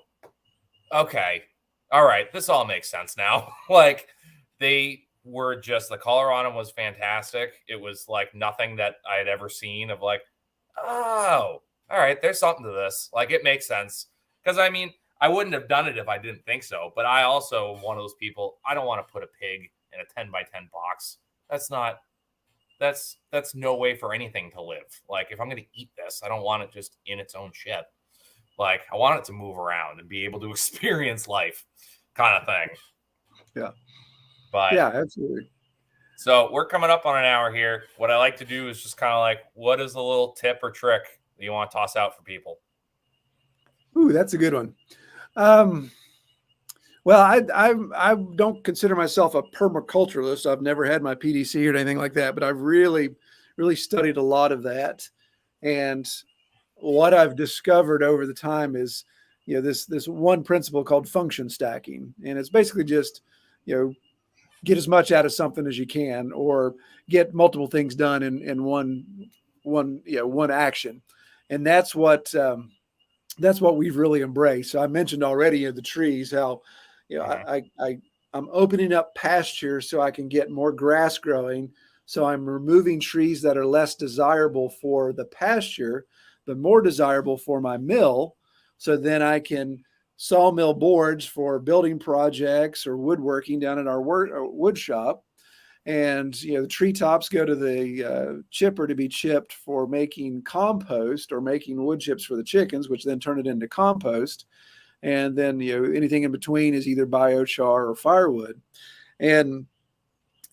okay. All right. This all makes sense now. Like they were just, the color on them was fantastic. It was like nothing that I had ever seen of like, oh, all right, there's something to this. Like it makes sense. Because I mean, I wouldn't have done it if I didn't think so. But I also am one of those people, I don't want to put a pig in a 10x10 box. That's no way for anything to live. Like if I'm going to eat this, I don't want it just in its own shed. Like I want it to move around and be able to experience life kind of thing. Yeah. But yeah, absolutely. So we're coming up on an hour here. What I like to do is just kind of like, what is the little tip or trick that you want to toss out for people? Ooh, that's a good one. Well, I don't consider myself a permaculturalist. I've never had my PDC or anything like that, but I've really, really studied a lot of that. And what I've discovered over the time is, this one principle called function stacking. And it's basically just, get as much out of something as you can, or get multiple things done in one action. And that's what we've really embraced. So I mentioned already the trees, how, I'm opening up pasture so I can get more grass growing. So I'm removing trees that are less desirable for the pasture, but more desirable for my mill. So then I can sawmill boards for building projects or woodworking down in our wood shop. And, the treetops go to the chipper to be chipped for making compost or making wood chips for the chickens, which then turn it into compost. And then, anything in between is either biochar or firewood. And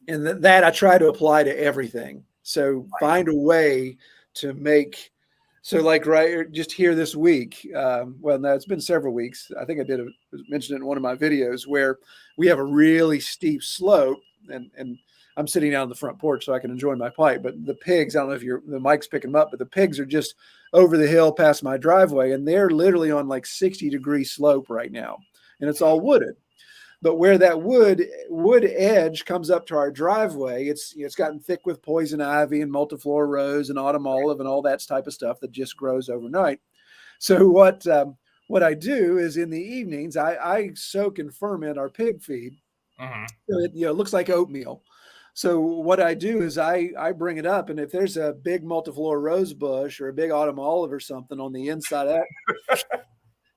that I try to apply to everything. So find a way to make. So like just here this week, well, no, it's been several weeks. I think I mentioned it in one of my videos where we have a really steep slope and I'm sitting out on the front porch so I can enjoy my pipe. But the pigs, I don't know if the mic's picking them up, but the pigs are just over the hill past my driveway, and they're literally on like 60-degree slope right now, and it's all wooded. But where that wood edge comes up to our driveway, it's gotten thick with poison ivy and multiflora rose and autumn olive and all that type of stuff that just grows overnight. So what I do is in the evenings I soak and ferment our pig feed. Mm-hmm. So it looks like oatmeal. So what I do is I bring it up, and if there's a big multiflora rose bush or a big autumn olive or something on the inside of that,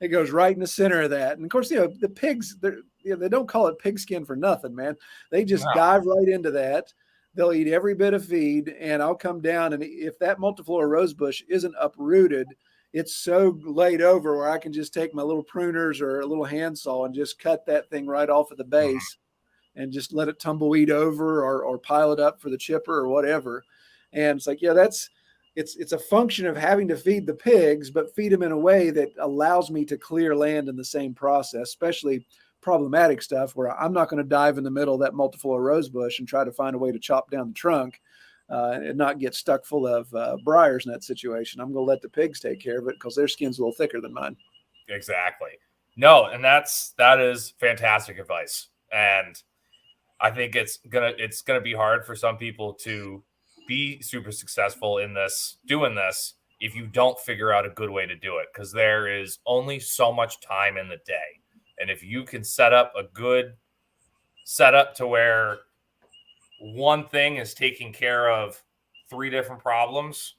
it goes right in the center of that. And of course, the pigs, they don't call it pigskin for nothing, man. They just dive right into that. They'll eat every bit of feed, and I'll come down, and if that multiflora rose bush isn't uprooted, it's so laid over where I can just take my little pruners or a little handsaw and just cut that thing right off at the base and just let it tumbleweed over or pile it up for the chipper or whatever. And it's like, it's a function of having to feed the pigs, but feed them in a way that allows me to clear land in the same process, especially problematic stuff where I'm not going to dive in the middle of that multiflora rose bush and try to find a way to chop down the trunk and not get stuck full of briars in that situation. I'm going to let the pigs take care of it because their skin's a little thicker than mine. Exactly. No, and that is fantastic advice. And I think it's gonna be hard for some people to be super successful in doing this if you don't figure out a good way to do it, because there is only so much time in the day. And if you can set up a good setup to where one thing is taking care of 3 different problems,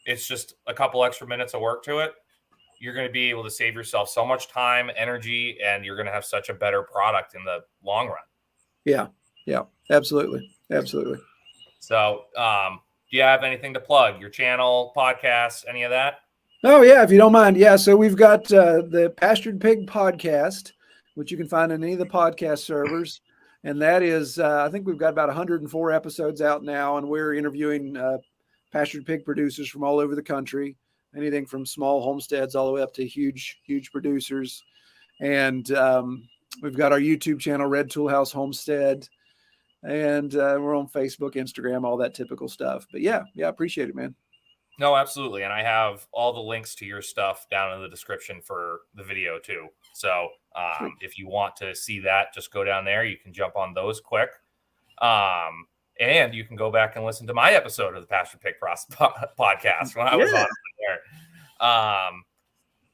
it's just a couple extra minutes of work to it, you're going to be able to save yourself so much time, energy, and you're going to have such a better product in the long run. Yeah, absolutely. So, do you have anything to plug? Your channel, podcast, any of that? Oh, yeah, if you don't mind. Yeah, so we've got the Pastured Pig Podcast, which you can find on any of the podcast servers. And that is, I think we've got about 104 episodes out now, and we're interviewing pastured pig producers from all over the country, anything from small homesteads all the way up to huge producers. And we've got our YouTube channel, Red Tool House Homestead, and we're on Facebook, Instagram, all that typical stuff. But yeah, appreciate it, man. No, absolutely. And I have all the links to your stuff down in the description for the video too. So if you want to see that, just go down there. You can jump on those quick. And you can go back and listen to my episode of the Pastured Pig Podcast when I was on there.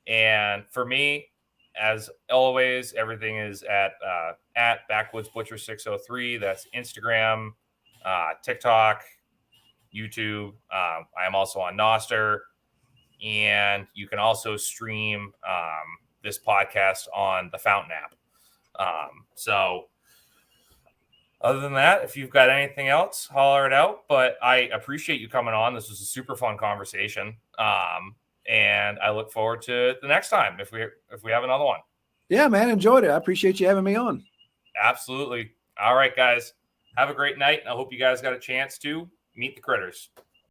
And for me, as always, everything is at Backwoods Butcher 603. That's Instagram, TikTok, YouTube. I am also on Nostr, and you can also stream this podcast on the Fountain app. So other than that, if you've got anything else, holler it out. But I appreciate you coming on. This was a super fun conversation. And I look forward to the next time if we have another one. Yeah, man, enjoyed it. I appreciate you having me on. Absolutely. All right, guys. Have a great night. And I hope you guys got a chance to meet the critters.